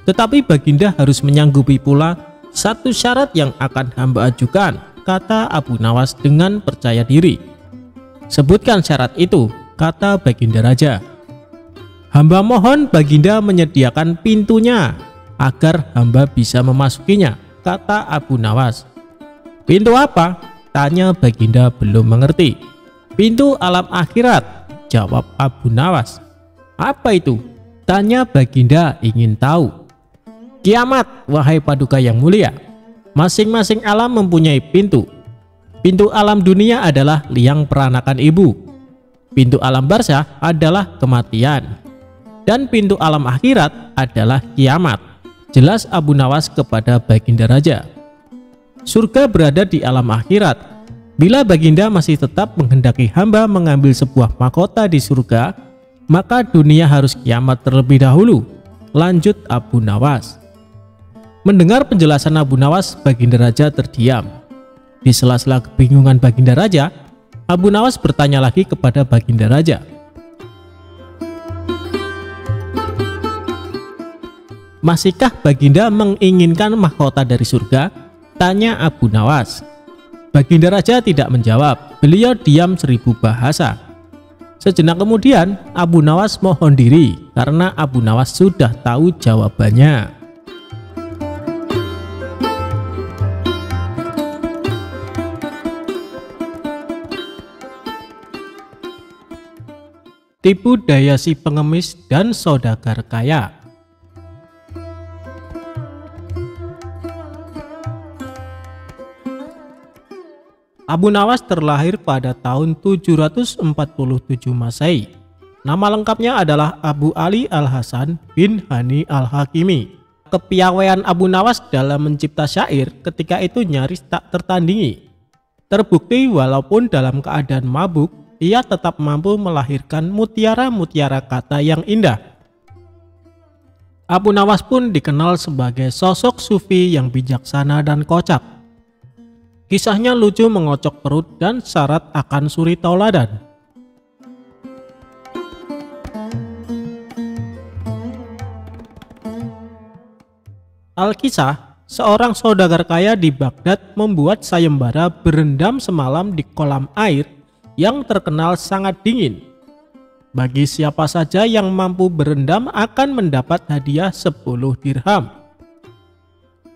"Tetapi Baginda harus menyanggupi pula satu syarat yang akan hamba ajukan," kata Abu Nawas dengan percaya diri. "Sebutkan syarat itu," kata Baginda Raja. "Hamba mohon Baginda menyediakan pintunya agar hamba bisa memasukinya," kata Abu Nawas. "Pintu apa?" tanya Baginda belum mengerti. "Pintu alam akhirat," jawab Abu Nawas. "Apa itu?" Tanya Baginda ingin tahu. Kiamat, wahai paduka yang mulia. Masing-masing alam mempunyai pintu. Pintu alam dunia adalah liang peranakan ibu. Pintu alam barzah adalah kematian. Dan pintu alam akhirat adalah kiamat. Jelas Abu Nawas kepada Baginda Raja. Surga berada di alam akhirat. Bila Baginda masih tetap menghendaki hamba mengambil sebuah mahkota di surga, maka dunia harus kiamat terlebih dahulu. Lanjut Abu Nawas. Mendengar penjelasan Abu Nawas, Baginda Raja terdiam. Di sela-sela kebingungan Baginda Raja, Abu Nawas bertanya lagi kepada Baginda Raja. Masihkah Baginda menginginkan mahkota dari surga? Tanya Abu Nawas. Baginda Raja tidak menjawab. Beliau diam 1000 bahasa. Sejenak kemudian Abu Nawas mohon diri karena Abu Nawas sudah tahu jawabannya. Tipu daya si pengemis dan saudagar kaya. Abu Nawas terlahir pada tahun 747 Masehi. Nama lengkapnya adalah Abu Ali Al-Hasan bin Hani Al-Hakimi. Kepiawaian Abu Nawas dalam mencipta syair ketika itu nyaris tak tertandingi. Terbukti walaupun dalam keadaan mabuk, ia tetap mampu melahirkan mutiara-mutiara kata yang indah. Abu Nawas pun dikenal sebagai sosok sufi yang bijaksana dan kocak. Kisahnya lucu, mengocok perut, dan syarat akan suri tauladan. Al-Kisah, seorang saudagar kaya di Baghdad membuat sayembara berendam semalam di kolam air yang terkenal sangat dingin. Bagi siapa saja yang mampu berendam akan mendapat hadiah 10 dirham.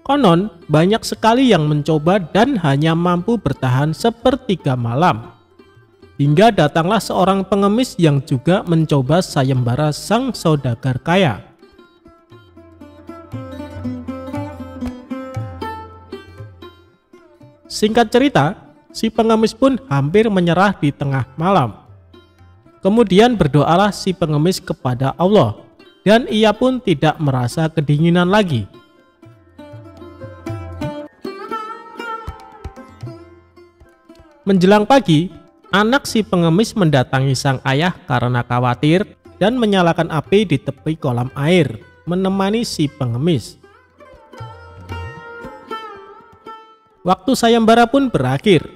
Konon, banyak sekali yang mencoba dan hanya mampu bertahan sepertiga malam. Hingga datanglah seorang pengemis yang juga mencoba sayembara sang saudagar kaya. Singkat cerita, si pengemis pun hampir menyerah di tengah malam. Kemudian berdoalah si pengemis kepada Allah, dan ia pun tidak merasa kedinginan lagi. Menjelang pagi, anak si pengemis mendatangi sang ayah karena khawatir dan menyalakan api di tepi kolam air, menemani si pengemis. Waktu sayembara pun berakhir.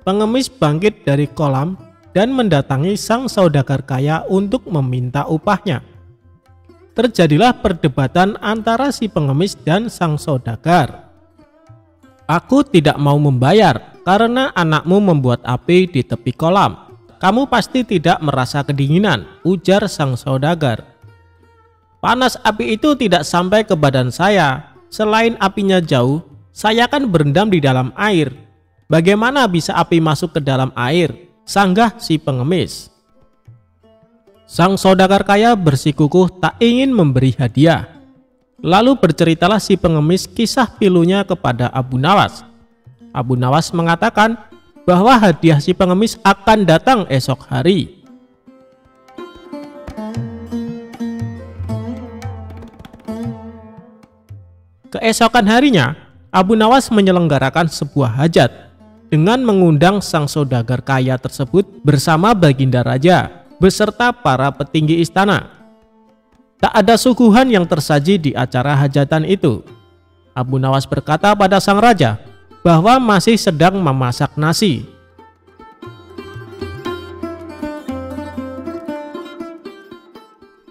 Pengemis bangkit dari kolam dan mendatangi sang saudagar kaya untuk meminta upahnya. Terjadilah perdebatan antara si pengemis dan sang saudagar. Aku tidak mau membayar karena anakmu membuat api di tepi kolam. Kamu pasti tidak merasa kedinginan, ujar sang saudagar. Panas api itu tidak sampai ke badan saya. Selain apinya jauh, saya kan berendam di dalam air. Bagaimana bisa api masuk ke dalam air? Sanggah si pengemis. Sang saudagar kaya bersikukuh tak ingin memberi hadiah. Lalu berceritalah si pengemis kisah pilunya kepada Abu Nawas. Abu Nawas mengatakan bahwa hadiah si pengemis akan datang esok hari. Keesokan harinya, Abu Nawas menyelenggarakan sebuah hajat dengan mengundang sang saudagar kaya tersebut bersama Baginda Raja beserta para petinggi istana. Tak ada suguhan yang tersaji di acara hajatan itu. Abu Nawas berkata pada sang raja bahwa masih sedang memasak nasi.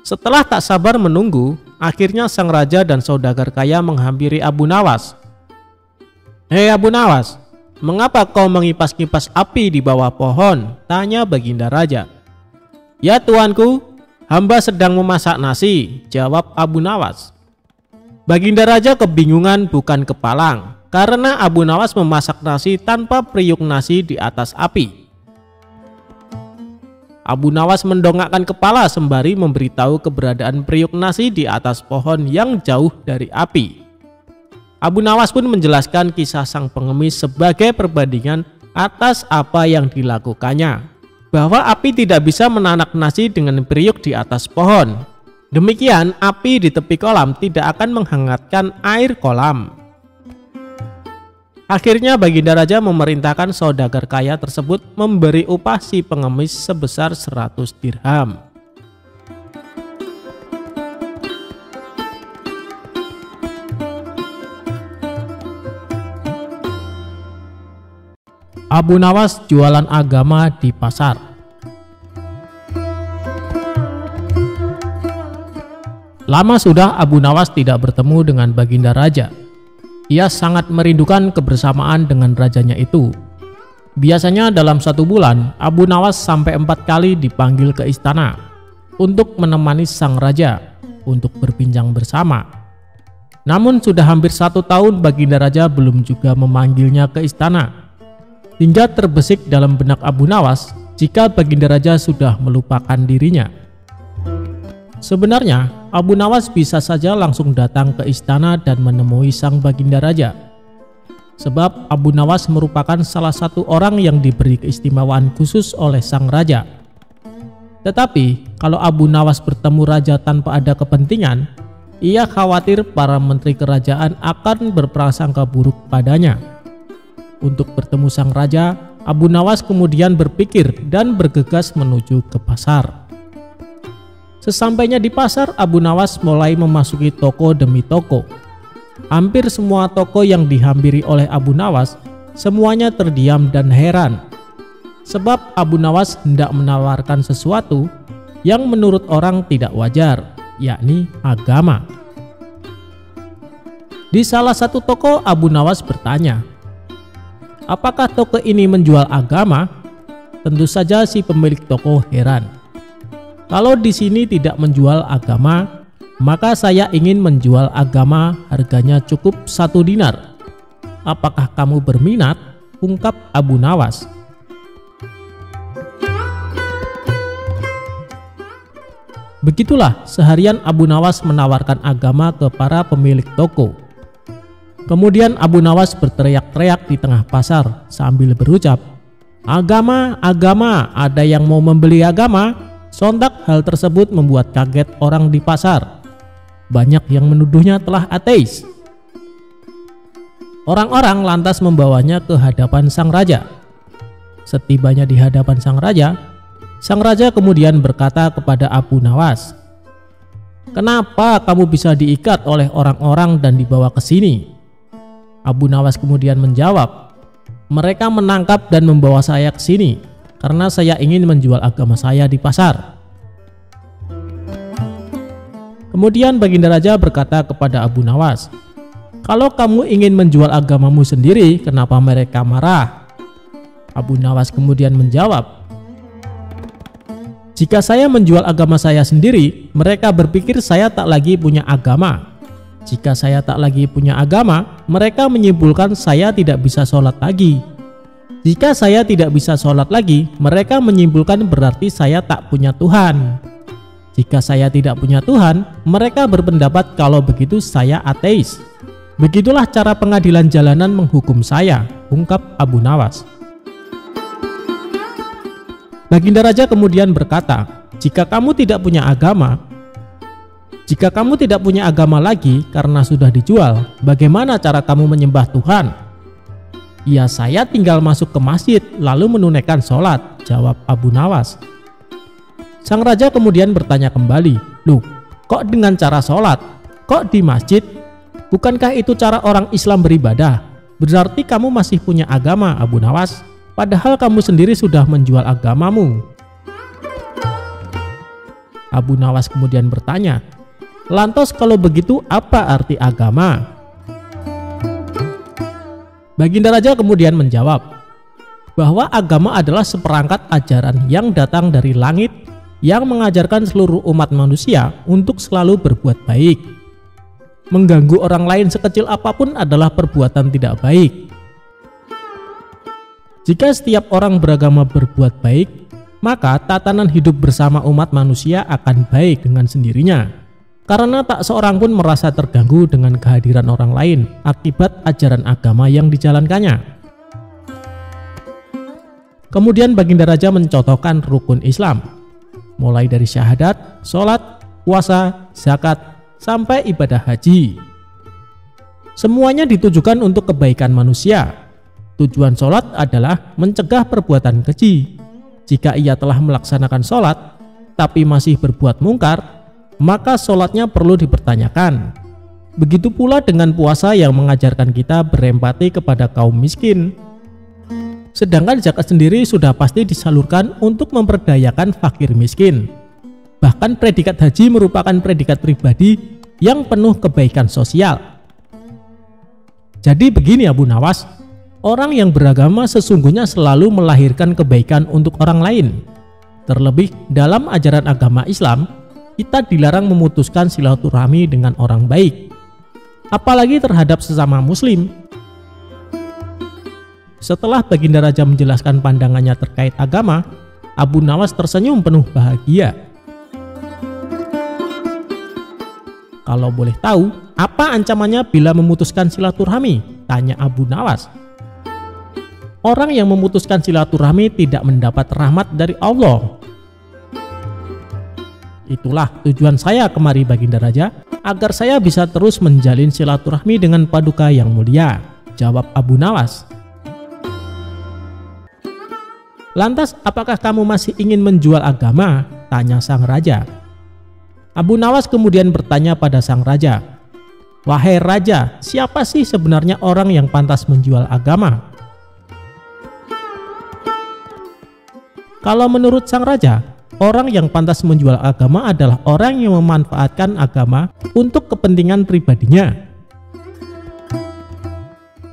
Setelah tak sabar menunggu, akhirnya sang raja dan saudagar kaya menghampiri Abu Nawas. "Hei Abu Nawas, mengapa kau mengipas-kipas api di bawah pohon?" tanya Baginda Raja. "Ya tuanku, hamba sedang memasak nasi," jawab Abu Nawas. Baginda Raja kebingungan bukan kepalang karena Abu Nawas memasak nasi tanpa periuk nasi di atas api. Abu Nawas mendongakkan kepala sembari memberitahu keberadaan periuk nasi di atas pohon yang jauh dari api. Abu Nawas pun menjelaskan kisah sang pengemis sebagai perbandingan atas apa yang dilakukannya, bahwa api tidak bisa menanak nasi dengan periuk di atas pohon. Demikian, api di tepi kolam tidak akan menghangatkan air kolam. Akhirnya Baginda Raja memerintahkan saudagar kaya tersebut memberi upah si pengemis sebesar 100 dirham. Abu Nawas jualan agama di pasar. Lama sudah Abu Nawas tidak bertemu dengan Baginda Raja. Ia sangat merindukan kebersamaan dengan rajanya itu. Biasanya dalam 1 bulan, Abu Nawas sampai 4 kali dipanggil ke istana untuk menemani sang raja untuk berbincang bersama. Namun sudah hampir 1 tahun Baginda Raja belum juga memanggilnya ke istana. Hingga terbesit dalam benak Abu Nawas jika Baginda Raja sudah melupakan dirinya. Sebenarnya, Abu Nawas bisa saja langsung datang ke istana dan menemui sang Baginda Raja. Sebab Abu Nawas merupakan salah satu orang yang diberi keistimewaan khusus oleh sang raja. Tetapi, kalau Abu Nawas bertemu raja tanpa ada kepentingan, ia khawatir para menteri kerajaan akan berprasangka buruk padanya. Untuk bertemu sang raja, Abu Nawas kemudian berpikir dan bergegas menuju ke pasar. Sesampainya di pasar, Abu Nawas mulai memasuki toko demi toko. Hampir semua toko yang dihampiri oleh Abu Nawas, semuanya terdiam dan heran. Sebab Abu Nawas hendak menawarkan sesuatu yang menurut orang tidak wajar, yakni agama. Di salah satu toko, Abu Nawas bertanya, "Apakah toko ini menjual agama?" Tentu saja si pemilik toko heran. "Kalau di sini tidak menjual agama, maka saya ingin menjual agama, harganya cukup 1 dinar. Apakah kamu berminat?" ungkap Abu Nawas. Begitulah seharian Abu Nawas menawarkan agama ke para pemilik toko. Kemudian Abu Nawas berteriak-teriak di tengah pasar sambil berucap, "Agama, agama, ada yang mau membeli agama?" Sontak hal tersebut membuat kaget orang di pasar. Banyak yang menuduhnya telah ateis. Orang-orang lantas membawanya ke hadapan sang raja. Setibanya di hadapan sang raja kemudian berkata kepada Abu Nawas, "Kenapa kamu bisa diikat oleh orang-orang dan dibawa ke sini?" Abu Nawas kemudian menjawab, "Mereka menangkap dan membawa saya ke sini karena saya ingin menjual agama saya di pasar." Kemudian Baginda Raja berkata kepada Abu Nawas, "Kalau kamu ingin menjual agamamu sendiri, kenapa mereka marah?" Abu Nawas kemudian menjawab, "Jika saya menjual agama saya sendiri, mereka berpikir saya tak lagi punya agama. Jika saya tak lagi punya agama, mereka menyimpulkan saya tidak bisa sholat lagi. Jika saya tidak bisa sholat lagi, mereka menyimpulkan berarti saya tak punya Tuhan. Jika saya tidak punya Tuhan, mereka berpendapat kalau begitu saya ateis. Begitulah cara pengadilan jalanan menghukum saya," ungkap Abu Nawas. Baginda Raja kemudian berkata, "Jika kamu tidak punya agama lagi karena sudah dijual, bagaimana cara kamu menyembah Tuhan?" "Ya, saya tinggal masuk ke masjid lalu menunaikan sholat," jawab Abu Nawas. Sang raja kemudian bertanya kembali, "Loh, kok dengan cara sholat? Kok di masjid? Bukankah itu cara orang Islam beribadah? Berarti kamu masih punya agama, Abu Nawas, padahal kamu sendiri sudah menjual agamamu." Abu Nawas kemudian bertanya, "Lantas kalau begitu apa arti agama?" Baginda Raja kemudian menjawab bahwa agama adalah seperangkat ajaran yang datang dari langit yang mengajarkan seluruh umat manusia untuk selalu berbuat baik. Mengganggu orang lain sekecil apapun adalah perbuatan tidak baik. Jika setiap orang beragama berbuat baik, maka tatanan hidup bersama umat manusia akan baik dengan sendirinya, karena tak seorang pun merasa terganggu dengan kehadiran orang lain akibat ajaran agama yang dijalankannya. Kemudian Baginda Raja mencontohkan rukun Islam, mulai dari syahadat, sholat, puasa, zakat, sampai ibadah haji. Semuanya ditujukan untuk kebaikan manusia. Tujuan sholat adalah mencegah perbuatan keji. Jika ia telah melaksanakan sholat, tapi masih berbuat mungkar, maka sholatnya perlu dipertanyakan. Begitu pula dengan puasa yang mengajarkan kita berempati kepada kaum miskin. Sedangkan zakat sendiri sudah pasti disalurkan untuk memperdayakan fakir miskin. Bahkan predikat haji merupakan predikat pribadi yang penuh kebaikan sosial. Jadi begini Abu Nawas, orang yang beragama sesungguhnya selalu melahirkan kebaikan untuk orang lain. Terlebih dalam ajaran agama Islam, kita dilarang memutuskan silaturahmi dengan orang baik, apalagi terhadap sesama muslim. Setelah Baginda Raja menjelaskan pandangannya terkait agama, Abu Nawas tersenyum penuh bahagia. Kalau boleh tahu, apa ancamannya bila memutuskan silaturahmi? Tanya Abu Nawas. Orang yang memutuskan silaturahmi tidak mendapat rahmat dari Allah. Itulah tujuan saya kemari Baginda Raja, agar saya bisa terus menjalin silaturahmi dengan Paduka yang mulia, jawab Abu Nawas. Lantas apakah kamu masih ingin menjual agama? Tanya sang raja. Abu Nawas kemudian bertanya pada sang raja, wahai raja, siapa sih sebenarnya orang yang pantas menjual agama? Kalau menurut sang raja, orang yang pantas menjual agama adalah orang yang memanfaatkan agama untuk kepentingan pribadinya.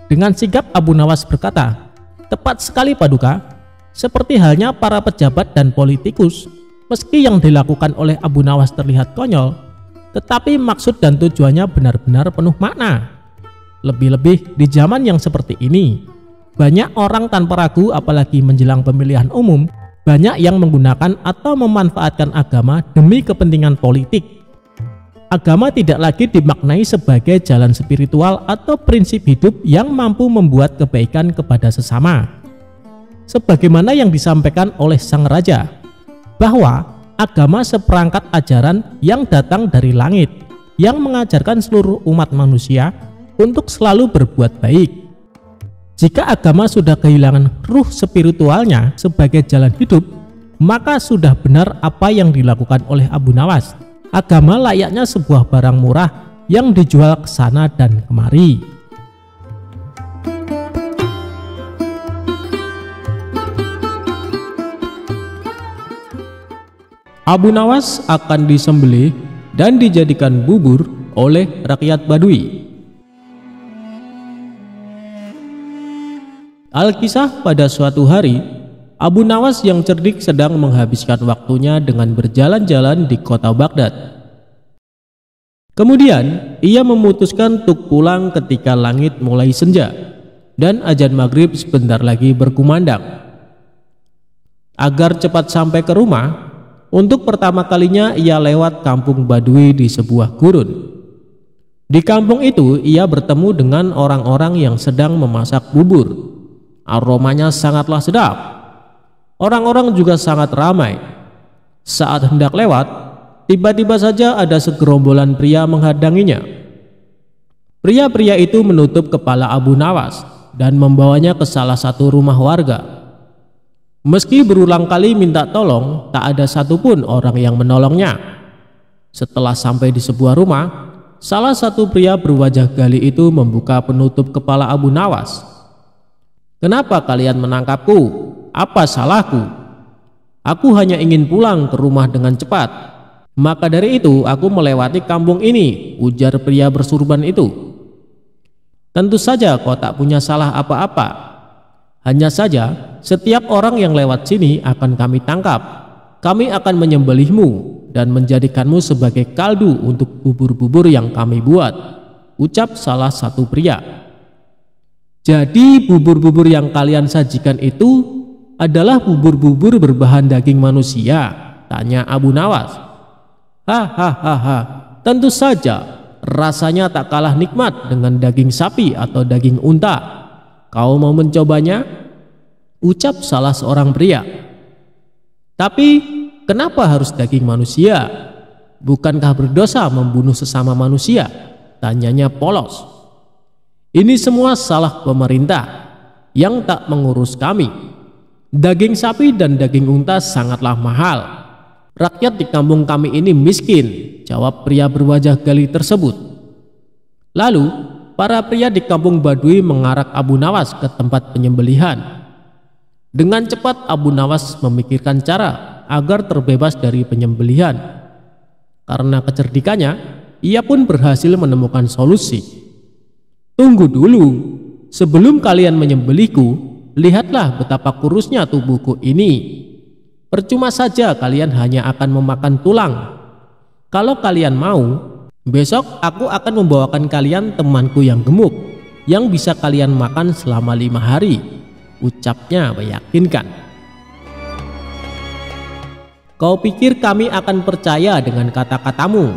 Dengan sigap Abu Nawas berkata, tepat sekali Paduka, seperti halnya para pejabat dan politikus. Meski yang dilakukan oleh Abu Nawas terlihat konyol, tetapi maksud dan tujuannya benar-benar penuh makna. Lebih-lebih di zaman yang seperti ini, banyak orang tanpa ragu apalagi menjelang pemilihan umum, banyak yang menggunakan atau memanfaatkan agama demi kepentingan politik. Agama tidak lagi dimaknai sebagai jalan spiritual atau prinsip hidup yang mampu membuat kebaikan kepada sesama. Sebagaimana yang disampaikan oleh sang raja, bahwa agama seperangkat ajaran yang datang dari langit, yang mengajarkan seluruh umat manusia untuk selalu berbuat baik. Jika agama sudah kehilangan ruh spiritualnya sebagai jalan hidup, maka sudah benar apa yang dilakukan oleh Abu Nawas. Agama layaknya sebuah barang murah yang dijual ke sana dan kemari. Abu Nawas akan disembelih dan dijadikan bubur oleh rakyat Badui. Alkisah pada suatu hari, Abu Nawas yang cerdik sedang menghabiskan waktunya dengan berjalan-jalan di kota Baghdad. Kemudian ia memutuskan untuk pulang ketika langit mulai senja dan azan maghrib sebentar lagi berkumandang. Agar cepat sampai ke rumah, untuk pertama kalinya ia lewat kampung Badui di sebuah gurun. Di kampung itu ia bertemu dengan orang-orang yang sedang memasak bubur. Aromanya sangatlah sedap. Orang-orang juga sangat ramai. Saat hendak lewat, tiba-tiba saja ada segerombolan pria menghadanginya. Pria-pria itu menutup kepala Abu Nawas dan membawanya ke salah satu rumah warga. Meski berulang kali minta tolong, tak ada satupun orang yang menolongnya. Setelah sampai di sebuah rumah, salah satu pria berwajah gali itu membuka penutup kepala Abu Nawas. Kenapa kalian menangkapku? Apa salahku? Aku hanya ingin pulang ke rumah dengan cepat. Maka dari itu aku melewati kampung ini, ujar pria bersurban itu. Tentu saja kau tak punya salah apa-apa. Hanya saja setiap orang yang lewat sini akan kami tangkap. Kami akan menyembelihmu dan menjadikanmu sebagai kaldu untuk bubur-bubur yang kami buat, ucap salah satu pria. Jadi bubur-bubur yang kalian sajikan itu adalah bubur-bubur berbahan daging manusia? Tanya Abu Nawas. Hahaha, tentu saja. Rasanya tak kalah nikmat dengan daging sapi atau daging unta. Kau mau mencobanya? Ucap salah seorang pria. Tapi kenapa harus daging manusia? Bukankah berdosa membunuh sesama manusia? Tanyanya polos. Ini semua salah pemerintah yang tak mengurus kami. Daging sapi dan daging unta sangatlah mahal. Rakyat di kampung kami ini miskin, jawab pria berwajah gali tersebut. Lalu, para pria di kampung Badui mengarak Abu Nawas ke tempat penyembelihan. Dengan cepat Abu Nawas memikirkan cara agar terbebas dari penyembelihan. Karena kecerdikannya, ia pun berhasil menemukan solusi. Tunggu dulu, sebelum kalian menyembelihku, lihatlah betapa kurusnya tubuhku ini. Percuma saja kalian hanya akan memakan tulang. Kalau kalian mau, besok aku akan membawakan kalian temanku yang gemuk, yang bisa kalian makan selama 5 hari. Ucapnya meyakinkan. Kau pikir kami akan percaya dengan kata-katamu?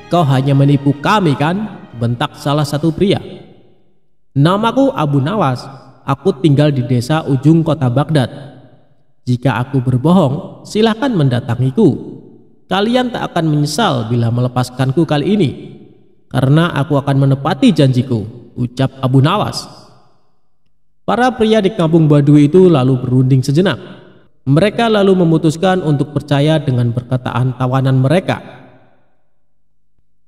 Kau hanya menipu kami kan? Bentak salah satu pria. Namaku Abu Nawas, aku tinggal di desa ujung kota Baghdad. Jika aku berbohong, silahkan mendatangiku. Kalian tak akan menyesal bila melepaskanku kali ini, karena aku akan menepati janjiku, ucap Abu Nawas. Para pria di kampung Badui itu lalu berunding sejenak. Mereka lalu memutuskan untuk percaya dengan perkataan tawanan mereka.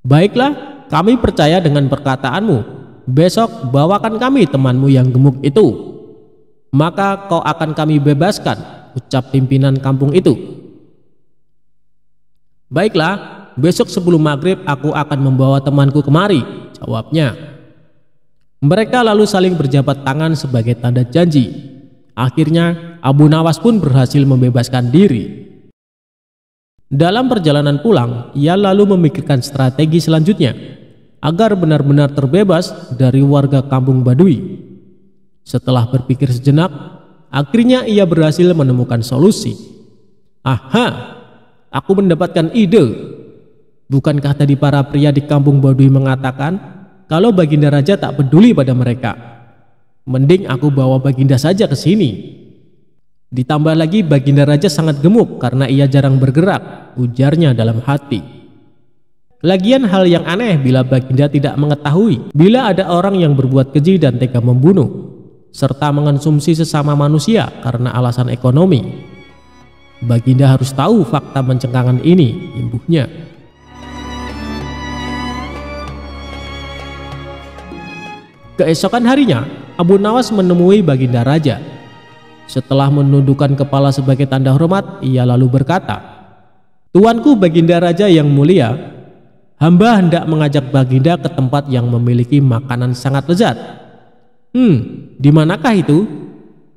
Baiklah, kami percaya dengan perkataanmu. Besok bawakan kami temanmu yang gemuk itu, maka kau akan kami bebaskan, ucap pimpinan kampung itu. Baiklah, besok sebelum maghrib aku akan membawa temanku kemari, jawabnya. Mereka lalu saling berjabat tangan sebagai tanda janji. Akhirnya Abu Nawas pun berhasil membebaskan diri. Dalam perjalanan pulang, ia lalu memikirkan strategi selanjutnya agar benar-benar terbebas dari warga kampung Badui. Setelah berpikir sejenak, akhirnya ia berhasil menemukan solusi. Aha, aku mendapatkan ide. Bukankah tadi para pria di kampung Badui mengatakan kalau Baginda Raja tak peduli pada mereka? Mending aku bawa Baginda saja ke sini. Ditambah lagi Baginda Raja sangat gemuk karena ia jarang bergerak, ujarnya dalam hati. Lagian hal yang aneh bila Baginda tidak mengetahui bila ada orang yang berbuat keji dan tega membunuh, serta mengonsumsi sesama manusia karena alasan ekonomi. Baginda harus tahu fakta mencengkangan ini, imbuhnya. Keesokan harinya, Abu Nawas menemui Baginda Raja. Setelah menundukkan kepala sebagai tanda hormat, ia lalu berkata, Tuanku Baginda Raja yang mulia, hamba hendak mengajak Baginda ke tempat yang memiliki makanan sangat lezat. Di manakah itu?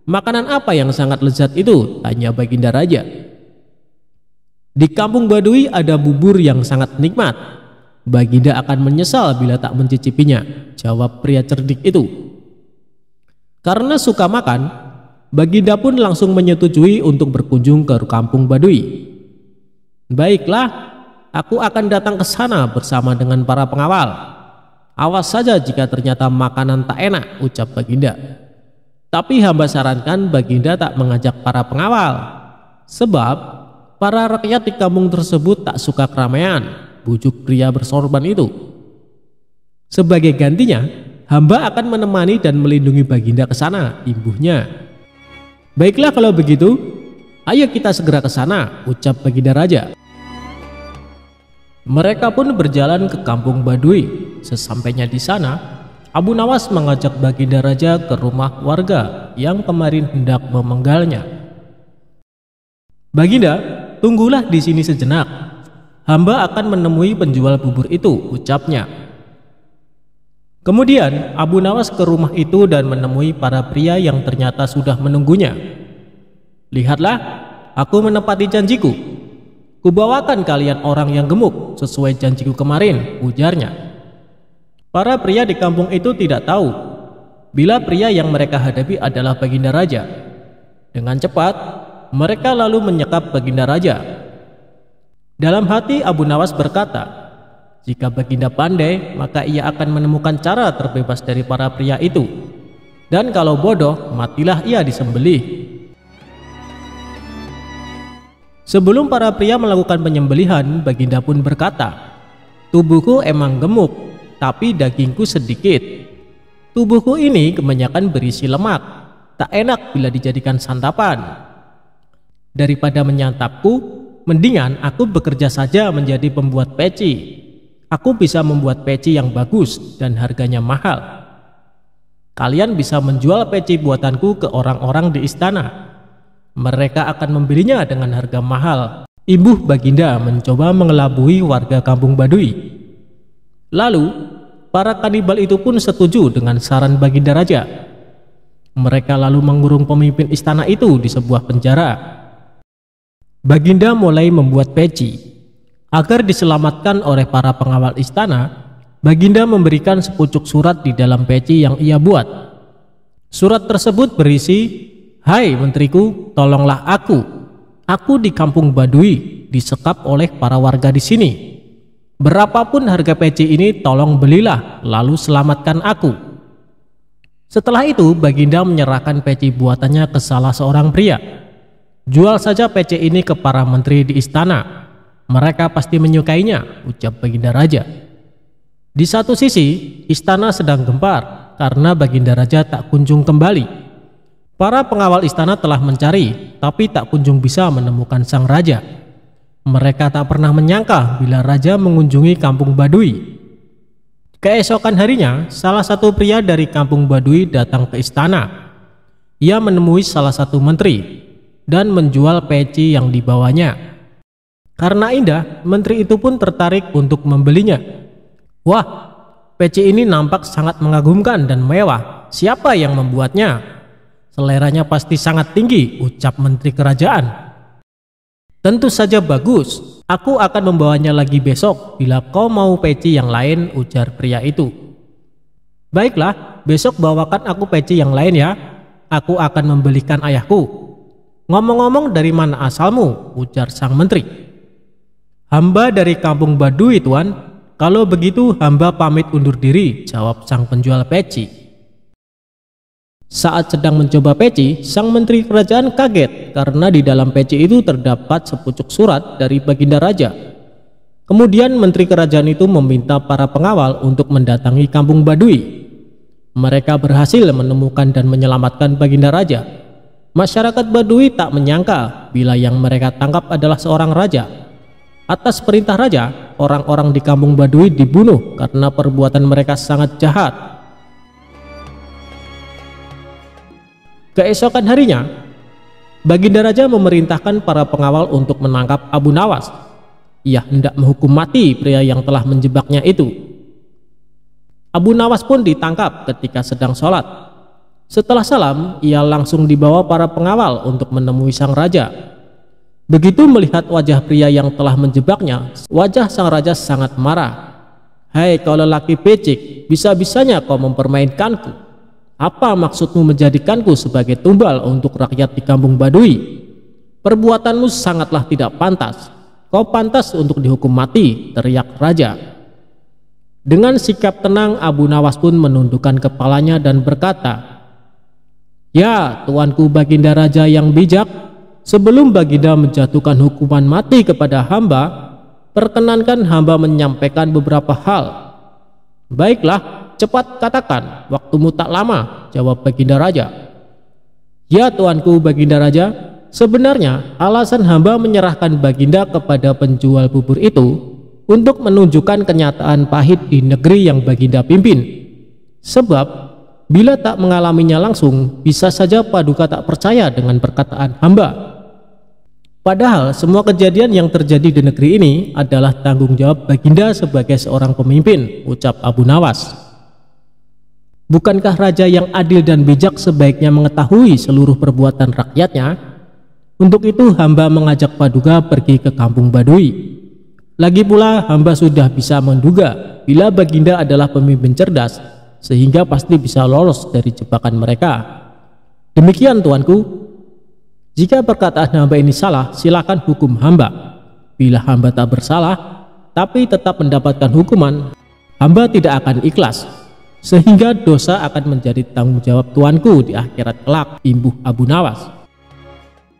Makanan apa yang sangat lezat itu? Tanya Baginda Raja. Di kampung Badui ada bubur yang sangat nikmat. Baginda akan menyesal bila tak mencicipinya, jawab pria cerdik itu. Karena suka makan, Baginda pun langsung menyetujui untuk berkunjung ke kampung Badui. Baiklah, aku akan datang ke sana bersama dengan para pengawal. Awas saja jika ternyata makanan tak enak, ucap Baginda. Tapi hamba sarankan Baginda tak mengajak para pengawal, sebab para rakyat di kampung tersebut tak suka keramaian, bujuk pria bersorban itu. Sebagai gantinya, hamba akan menemani dan melindungi Baginda ke sana, imbuhnya. Baiklah kalau begitu, ayo kita segera ke sana, ucap Baginda Raja. Mereka pun berjalan ke kampung Badui. Sesampainya di sana, Abu Nawas mengajak Baginda Raja ke rumah warga yang kemarin hendak memenggalnya. Baginda, tunggulah di sini sejenak. Hamba akan menemui penjual bubur itu, ucapnya. Kemudian Abu Nawas ke rumah itu dan menemui para pria yang ternyata sudah menunggunya. Lihatlah, aku menepati janjiku. Kubawakan kalian orang yang gemuk sesuai janjiku kemarin, ujarnya. Para pria di kampung itu tidak tahu bila pria yang mereka hadapi adalah Baginda Raja. Dengan cepat, mereka lalu menyekap Baginda Raja. Dalam hati Abu Nawas berkata, jika Baginda pandai, maka ia akan menemukan cara terbebas dari para pria itu. Dan kalau bodoh, matilah ia disembelih. Sebelum para pria melakukan penyembelihan, Baginda pun berkata, tubuhku emang gemuk, tapi dagingku sedikit. Tubuhku ini kebanyakan berisi lemak, tak enak bila dijadikan santapan. Daripada menyantapku, mendingan aku bekerja saja menjadi pembuat peci. Aku bisa membuat peci yang bagus dan harganya mahal. Kalian bisa menjual peci buatanku ke orang-orang di istana. Mereka akan membelinya dengan harga mahal. Imbuh Baginda mencoba mengelabui warga kampung Baduy. Lalu, para kanibal itu pun setuju dengan saran Baginda Raja. Mereka lalu mengurung pemimpin istana itu di sebuah penjara. Baginda mulai membuat peci. Agar diselamatkan oleh para pengawal istana, Baginda memberikan sepucuk surat di dalam peci yang ia buat. Surat tersebut berisi, "Hai menteriku, tolonglah aku. Aku di kampung Baduy disekap oleh para warga di sini. Berapapun harga peci ini, tolong belilah, lalu selamatkan aku." Setelah itu, Baginda menyerahkan peci buatannya ke salah seorang pria. "Jual saja peci ini ke para menteri di istana. Mereka pasti menyukainya," ucap Baginda Raja. Di satu sisi, istana sedang gempar karena Baginda Raja tak kunjung kembali. Para pengawal istana telah mencari, tapi tak kunjung bisa menemukan sang raja. Mereka tak pernah menyangka bila raja mengunjungi kampung Baduy. Keesokan harinya, salah satu pria dari kampung Baduy datang ke istana. Ia menemui salah satu menteri dan menjual peci yang dibawanya. Karena indah, menteri itu pun tertarik untuk membelinya. "Wah, peci ini nampak sangat mengagumkan dan mewah. Siapa yang membuatnya? Seleranya pasti sangat tinggi," ucap menteri kerajaan. "Tentu saja bagus. Aku akan membawanya lagi besok bila kau mau peci yang lain," ujar pria itu. "Baiklah, besok bawakan aku peci yang lain ya. Aku akan membelikan ayahku." "Ngomong-ngomong, dari mana asalmu?" ujar sang menteri. "Hamba dari kampung Baduy, tuan." "Kalau begitu hamba pamit undur diri," jawab sang penjual peci. Saat sedang mencoba peci, sang menteri kerajaan kaget karena di dalam peci itu terdapat sepucuk surat dari Baginda Raja. Kemudian menteri kerajaan itu meminta para pengawal untuk mendatangi kampung Baduy. Mereka berhasil menemukan dan menyelamatkan Baginda Raja. Masyarakat Baduy tak menyangka bila yang mereka tangkap adalah seorang raja. Atas perintah raja, orang-orang di kampung Baduy dibunuh karena perbuatan mereka sangat jahat. Keesokan harinya, Baginda Raja memerintahkan para pengawal untuk menangkap Abu Nawas. Ia hendak menghukum mati pria yang telah menjebaknya itu. Abu Nawas pun ditangkap ketika sedang sholat. Setelah salam, ia langsung dibawa para pengawal untuk menemui sang raja. Begitu melihat wajah pria yang telah menjebaknya, wajah sang raja sangat marah. "Hai kau lelaki becik, bisa-bisanya kau mempermainkanku. Apa maksudmu menjadikanku sebagai tumbal untuk rakyat di kampung Baduy? Perbuatanmu sangatlah tidak pantas. Kau pantas untuk dihukum mati," teriak raja. Dengan sikap tenang, Abu Nawas pun menundukkan kepalanya dan berkata, "Ya, tuanku Baginda Raja yang bijak, sebelum Baginda menjatuhkan hukuman mati kepada hamba, perkenankan hamba menyampaikan beberapa hal." "Baiklah, cepat katakan, waktumu tak lama," jawab Baginda Raja. "Ya tuanku Baginda Raja, sebenarnya alasan hamba menyerahkan Baginda kepada penjual bubur itu untuk menunjukkan kenyataan pahit di negeri yang Baginda pimpin. Sebab bila tak mengalaminya langsung, bisa saja Paduka tak percaya dengan perkataan hamba. Padahal semua kejadian yang terjadi di negeri ini adalah tanggung jawab Baginda sebagai seorang pemimpin," ucap Abu Nawas. "Bukankah raja yang adil dan bijak sebaiknya mengetahui seluruh perbuatan rakyatnya? Untuk itu hamba mengajak Paduka pergi ke kampung Baduy. Lagi pula hamba sudah bisa menduga bila Baginda adalah pemimpin cerdas, sehingga pasti bisa lolos dari jebakan mereka. Demikian tuanku." Jika perkataan hamba ini salah, silakan hukum hamba. Bila hamba tak bersalah, tapi tetap mendapatkan hukuman, hamba tidak akan ikhlas, sehingga dosa akan menjadi tanggung jawab tuanku di akhirat kelak, imbuh Abu Nawas.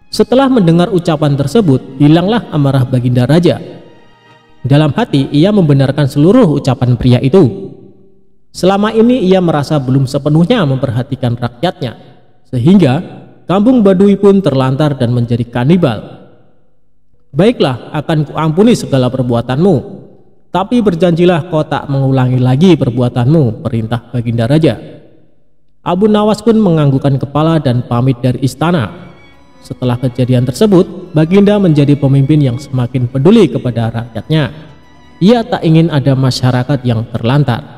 Setelah mendengar ucapan tersebut, hilanglah amarah Baginda Raja. Dalam hati, ia membenarkan seluruh ucapan pria itu. Selama ini ia merasa belum sepenuhnya memperhatikan rakyatnya, sehingga kampung Badui pun terlantar dan menjadi kanibal. Baiklah, akan kuampuni segala perbuatanmu, tapi berjanjilah kau tak mengulangi lagi perbuatanmu, perintah Baginda Raja. Abu Nawas pun menganggukkan kepala dan pamit dari istana. Setelah kejadian tersebut, Baginda menjadi pemimpin yang semakin peduli kepada rakyatnya. Ia tak ingin ada masyarakat yang terlantar.